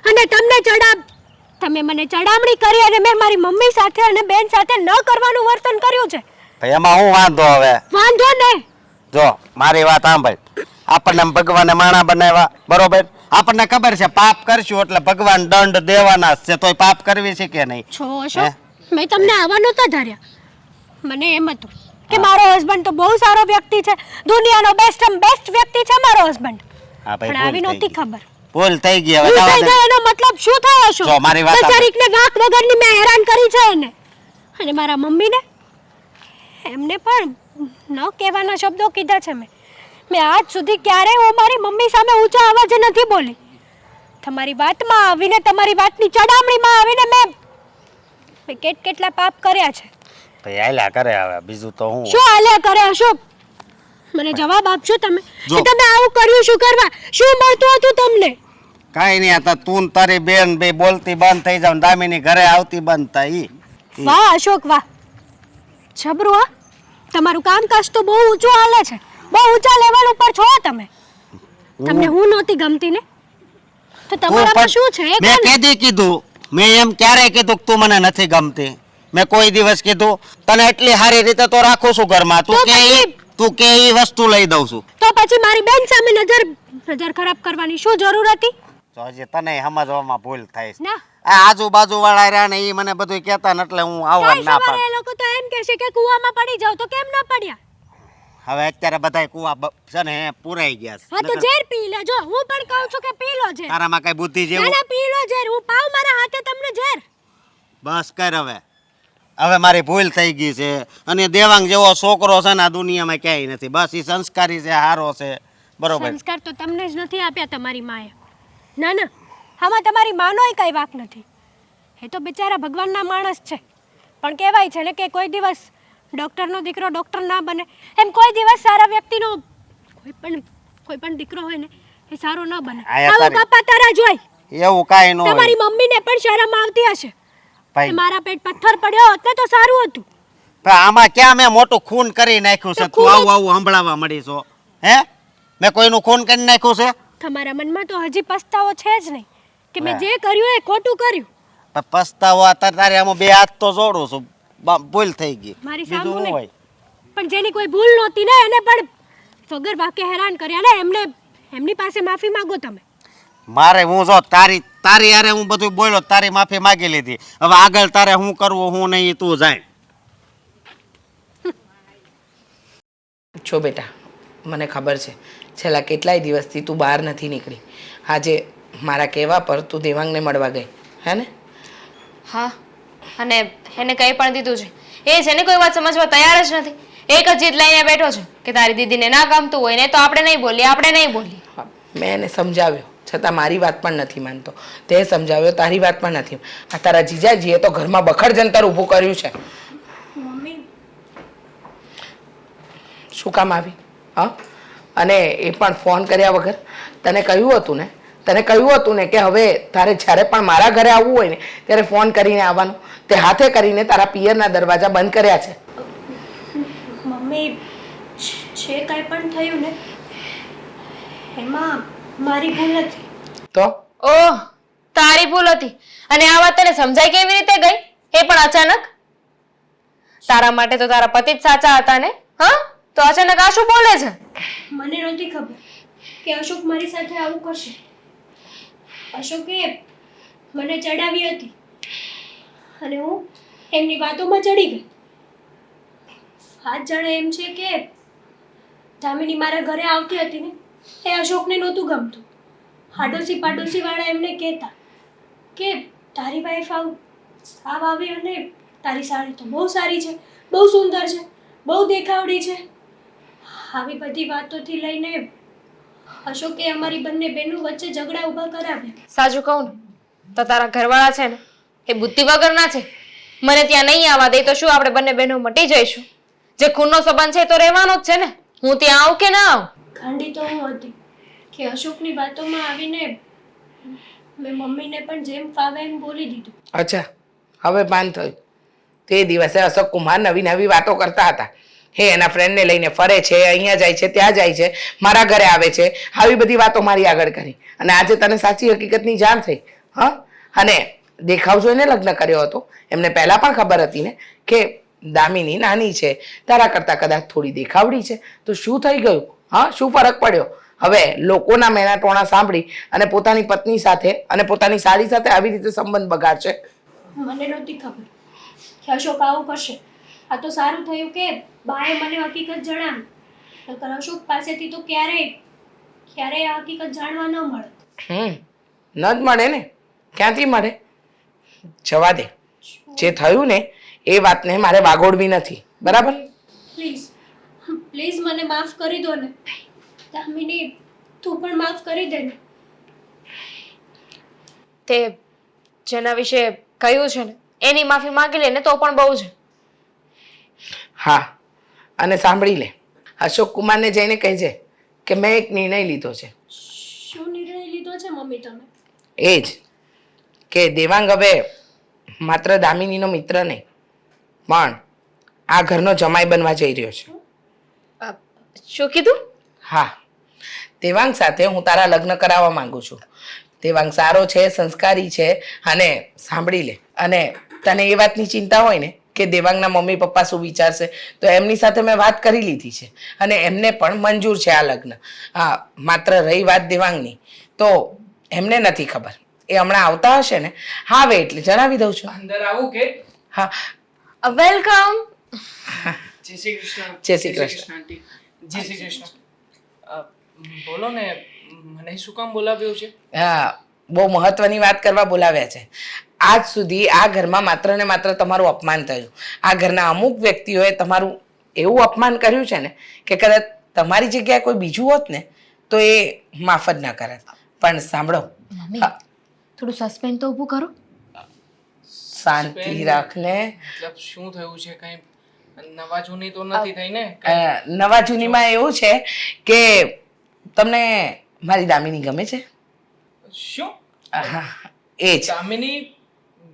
અને તમે મને ચડામણી કરી અને મેં મારી મમ્મી સાથે અને બેન સાથે ન કરવાનું વર્તન કર્યું છે. ભાઈ એમાં હું વાંધો હવે? વાંધો ને જો મારી વાત સાંભળ. આપણને ભગવાને માણા બનાવ્યા, બરોબર? આપણને ખબર છે પાપ કરશું એટલે ભગવાન દંડ દેવાના જ છે, તોય પાપ કરવી છે કે નહીં? છો અશોક, મેં તમને આવા નહોતા ધાર્યા. મને એમ હતું કે મારો હસબન્ડ તો બહુ સારો વ્યક્તિ છે, દુનિયાનો બેસ્ટ વ્યક્તિ છે મારો હસબન્ડ. હા ભાઈ, પણ આવી નહોતી ખબર. ભૂલ થઈ ગઈ. હવે ભૂલ જવા થઈ દે. ગઈ એનો મતલબ શું થાય અશોક? જો મારી વાત સાંભળ. બચારીકને વાંક વગરની મેં હેરાન કરી છે એને. અને મારા મમ્મીને એમને પણ ન કહેવાના શબ્દો કીધા છે મેં આજ સુધી ક્યારેય હું મારી મમ્મી સામે ઊંચા અવાજે નથી બોલી. તમારી વાતમાં આવીને તમારી વાતની ચડામણીમાં આવીને મેં કેટલા પાપ કર્યા છે. ભાઈ હાલ્યા કરે હવે, બીજું તો હું. શું હાલ્યા કરે અશોક? મને જવાબ આપજો તમે જો. કે તમે આવું કર્યું શું કરવા? શું મળતું હતું તમને? કાંઈ નહીં. હતા તું ને તારી બેન બે બોલતી બંધ થઈ જાવ, દામિની ઘરે આવતી બંધ થાય. વાહ અશોક વાહ, જબરું હા. તમારું કામકાજ તો બહુ ઊંચું હાલે છે, બહુ ઊંચા લેવલ ઉપર છો તમે. તમને હું નહોતી ગમતી ને, તો તમારામાં શું છે એ મેં કહો ને. કેદી કીધું? મેં એમ ક્યારે કીધું કે તું મને નથી ગમતી? મેં કોઈ દિવસ કીધું? તને એટલી સારી રીતે તો રાખું છું ઘરમાં, તો પછી? તું કે એ વસ્તુ લઈ દઉં છું. તો પછી મારી બેન સામે નજર ખરાબ કરવાની શું જરૂર હતી? તો હજી તને સમજવામાં ભૂલ થાય છે. ના આ આજુબાજુ વાળા રહ્યા ને એ મને બધું કહેતા ને એટલે હું આવવા કાલ ના સવારે પાડું. એ લોકો તો એમ કહેશે કે કૂવામાં પડી જાવ, તો કેમ ના પડ્યા? હવે અત્યારે બધાય કુવા છે ને પૂરાઈ ગયા છે. હા તો ઝેર પી લેજો. હું પણ કહું છું કે પી લો ઝેર. તારામાં કઈ બુદ્ધિ ના જેવું? ના પી લો ઝેર. હું પાવ મારા હાથે તમને ઝેર. બસ કર હવે મારી ભૂલ થઈ ગઈ છે. અને દેવાંગ જેવો છોકરો છે ને આ દુનિયામાં ક્યાંય નથી. બસ એ સંસ્કારી છે, સારો છે, બરોબર? સંસ્કાર તો તમને જ નથી આપ્યા તમારી માએ. ના ના, આમાં તમારી માનોય કઈ વાંક નથી. એ તો બિચારા ભગવાનના માણસ છે, પણ કહેવાય છે ને કે કોઈ દિવસ ડૉક્ટરનો દીકરો ડૉક્ટર ના બને, એમ કોઈ દિવસ સારા વ્યક્તિનો કોઈ પણ દીકરો હોય ને એ સારો ન બને. આયા આવો તારી- કપા તારા જોઈ એવું કાંઈ ન હોય તમારી મમ્મીને પણ શરમ આવતી હશે ભાઈ. કે મારા પેટ પથ્થર પડ્યો હોત ને તો સારું હતું. પણ આમાં ક્યાં મેં મોટું ખૂન કરી નાખ્યું છે? તો તું ખૂન જ- આવું આવું સંભળાવા મળી છો? હે, મેં કોઈનું ખૂન કરી નાખ્યું છે? તમારા મનમાં તો હજી પસ્તાવો છે જ નહીં કે મેં હા. જે કર્યું એ ખોટું કર્યું. પણ પસ્તાવો અત્યારે તારે આમાં બે હાથ તો જોડું છું. ભૂલ થઈ ગઈ, મારી બીજું સામું શું નહીં. હોય? પણ જેની કોઈ ભૂલ નહોતી ને એને પણ વગર વાકે હેરાન કર્યા ને એમને એમની પાસે માફી માંગો તમે. મારે હું જો તારી યારે હું બધું બોલ્યો, તારી માફી માંગી લીધી. હવે આગળ તારે શું કરવું હું નહીં ઈ તું જાણ. છો બેટા, મને ખબર છે છેલ્લા કેટલાય દિવસથી તું બહાર નથી નીકળી. આજે મારા કહેવા પર તું દેવાંગને મળવા ગઈ, હે ને? હા, અને એને કંઈ પણ દીધું છે. એ છે ને કોઈ વાત સમજવા તૈયાર જ નથી. એક જ જીદ લઈને બેઠો છે કે તારી દીદીને ના ગમતું હોય ને તો આપણે નહીં બોલીએ, આપણે નહીં બોલીએ. હા, મેં એને સમજાવ્યો છતાં મારી વાત પણ નથી માનતો. તે સમજાવ્યો, તારી વાત પણ નથી. આ તારા જીજાજીએ તો ઘરમાં બખડ જંતર ઊભું કર્યું છે. મમ્મી શું કામ આવી? હા, અને એ પણ ફોન કર્યા વગર. તને કહ્યું હતું ને, તને કહ્યું હતું ને કે હવે તારે જ્યારે પણ મારા ઘરે આવવું હોય ને ત્યારે ફોન કરીને આવવાનું. તે હાથે કરીને તારા પિયરના દરવાજા બંધ કર્યા છે. મમ્મી જે કાંઈ પણ થયું ને એમાં મારી ભૂલ હતી. તો ઓહ, તારી ભૂલ હતી. અને આ વાત તને સમજાય કેવી રીતે ગઈ? એ પણ અચાનક. તારા માટે તો તારા પતિ જ સાચા હતા ને? હા, તો અચાનક આ શું બોલે છે? મને નહોતી ખબર કે અશોક મારી સાથે આવું કરશે. અશોકે મને ચડાવી હતી અને હું એમની વાતોમાં ચડી ગઈ. હાથ જાણે એમ છે કે દામિની મારા ઘરે આવતી હતી ને એ અશોકને નહોતું ગમતું. હાડોશી પાડોશી વાળા એમને કહેતા કે તારી વાઈફ સાવ આવી અને તારી સાડી તો બહુ સારી છે, બહુ સુંદર છે, બહુ દેખાવડી છે. આવી બધી વાતોથી લઈને અશોકે અમારી બંને બહેનો વચ્ચે ઝઘડા ઊભા કરાવ્યા. સાચું કહું ને તો તારા ઘરવાળા છે ને એ બુદ્ધિ વગરના છે. મને ત્યાં નહીં આવવા દે તો શું આપણે બંને બહેનો મટી જઈશું? જે ખૂનનો સંબંધ છે એ તો રહેવાનો જ છે ને. હું ત્યાં આવું કે ના આવું? ગાંડી તો હું હતી કે અશોકની વાતોમાં આવીને મેં મમ્મીને પણ જેમ ફાવે એમ બોલી દીધું. અચ્છા, હવે ભાન થયું. તે દિવસે અશોક કુમાર નવી નવી વાતો કરતા હતા. હે એના ફ્રેન્ડને લઈને ફરે છે, અહીંયા જાય છે, ત્યાં જાય છે, મારા ઘરે આવે છે. આવી બધી વાતો મારી આગળ કરી અને આજે તને સાચી હકીકતની જાણ થઈ. હા, અને દેખાવ જોઈને લગ્ન કર્યો હતો. એમને પહેલા પણ ખબર હતી ને કે દામિની નાની છે, તારા કરતાં કદાચ થોડી દેખાવડી છે. તો શું થઈ ગયું? હા, શું ફરક પડ્યો? હવે લોકોના મેના ટોણા સાંભળી અને પોતાની પત્ની સાથે અને પોતાની સાડી સાથે આવી રીતે સંબંધ બગાડશે. મને નહોતી ખબર કે અશોક આવું કરશે. આ તો સારું થયું કે બાએ મને હકીકત જણાવી. નકર અશોક પાસેથી તો ક્યારેય આ હકીકત જાણવા ન મળે. ન જ મળે ને. ક્યાંથી મળે? જવા દે. જે થયું ને એ વાતને મારે વાગોડવી નથી, બરાબર? પ્લીઝ પ્લીઝ મને માફ કરી દો ને. દામિની તું પણ માફ કરી દે ને. તે જેના વિશે કહ્યું છે ને એની માફી માંગી લે ને તો પણ બહુ છે. હા, અને સાંભળી લે, અશોક કુમારને જઈને કહેજે કે મેં એક નિર્ણય લીધો છે. શું નિર્ણય લીધો છે મમ્મી તમે? એ જ કે દેવાંગ હવે માત્ર દામિનીનો મિત્ર નહીં પણ આ ઘરનો જમાઈ બનવા જઈ રહ્યો છે. શું કીધું? હા, દેવાંગ સાથે હું તારા લગ્ન કરાવવા માંગુ છું. દેવાંગ સારો છે, સંસ્કારી છે અને સાંભળી લે, અને તને એ વાતની ચિંતા હોય ને કે દેવાંગના મમ્મી પપ્પા શું વિચારશે તો એમની સાથે મેં વાત કરી લીધી છે અને એમને પણ મંજૂર છે આ લગ્ન. હા, માત્ર રહી વાત દેવાંગની તો એમને નથી ખબર. એ હમણાં આવતા હશે ને, હા હવે એટલે જણાવી દઉં છું. અંદર આવું કે? હા, વેલકમ. જય શ્રી કૃષ્ણ. જય શ્રી કૃષ્ણ. આંટી. જય શ્રી કૃષ્ણ. બોલો ને, મને શું કામ બોલાવ્યો છે? હા, બહુ મહત્વની વાત કરવા બોલાવ્યા છે. આજ સુધી આ ઘરમાં માત્ર ને માત્ર તમારું અપમાન થયું. આ ઘરના અમુક વ્યક્તિઓએ તમારું એવું અપમાન કર્યું છે ને કે કદાચ તમારી જગ્યાએ કોઈ બીજું હોત ને તો એ માફ જ ના કરે. પણ સાંભળો, મમ્મી થોડું સસ્પેન્સ તો ઊભું કરો. શાંતિ રાખને. મતલબ શું થયું છે? કઈ નવા જૂની તો નથી થઈ ને? નવા જૂનીમાં એવું છે કે તમને મારી દામિની ગમે છે? શું? હા એ જ. દામિની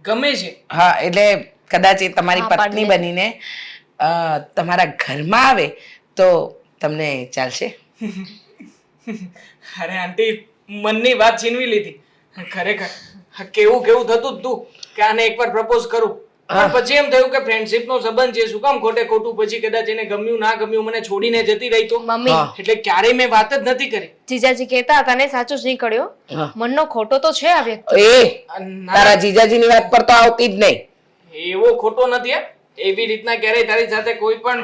ગમે છે? હા એટલે કદાચ એ તમારી પત્ની બનીને તમારા ઘરમાં આવે તો તમને ચાલશે? અરે આંટી, મનની વાત છીનવી લીધી. ખરેખર કેવું કેવું થતું જ તું કે આને એકવાર પ્રપોઝ કરું, પણ પછી એમ થયું કે ફ્રેન્ડશિપ નો સંબંધ છે, શું કામ ખોટે ખોટું પછી કદાચ એને ગમ્યું ના ગમ્યું મને છોડીને જતી રહી તો. મમ્મી એટલે ક્યારેય મેં વાત જ નથી કરી. જીજાજી કહેતા હતા ને, સાચું જ નીકળ્યો. મનનો ખોટો તો છે આ વ્યક્તિ. તારા જીજાજીની વાત પર તો આવતી જ નહીં. એવો ખોટો નથી. એવી રીતના ક્યારેય તારી સાથે કોઈ પણ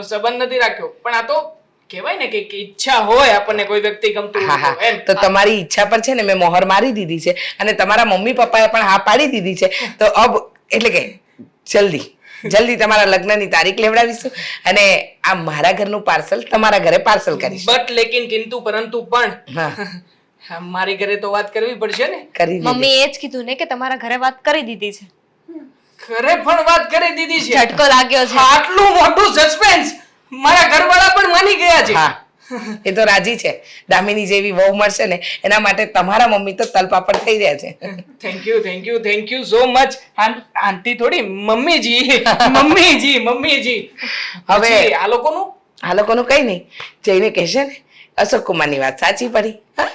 સંબંધ નથી રાખ્યો, પણ આ તો કહેવાય ને કે ઈચ્છા હોય આપણને કોઈ વ્યક્તિ ગમતું હા હોય તો, હા એમ. તો તમારી ઈચ્છા પર છે ને મેં મોહર મારી દીધી છે અને તમારા મમ્મી પપ્પાએ પણ હા પાડી દીધી છે. તો અબ એટલે કે જલ્દી તમારા લગ્નની તારીખ લેવડાવીશું અને આ મારા ઘરનું પાર્સલ તમારા ઘરે પાર્સલ કરીશું. બટ લેકિન કિંતુ પરંતુ પણ હા મારી ઘરે તો વાત કરવી પડશે ને. કરી દીધી. મમ્મી એ જ કીધું ને કે તમારા ઘરે વાત કરી દીધી છે. ઘરે પણ વાત કરી દીધી છે. ઝટકો લાગ્યો છે. આટલું મોટું સસ્પેન્સ મારા ઘરવાળા પણ માની ગયા છે. હા એ તો રાજી છે. દામિની જેવી વહુ મળશે ને એના માટે તમારા મમ્મી તો તલપાપડ થઈ રહ્યા છે. Thank you so much. Aunty થોડી મમ્મીજી. હવે પછી આ લોકોનું કઈ નહીં, જઈને કહેશે ને અશોક કુમારની વાત સાચી પડી. હા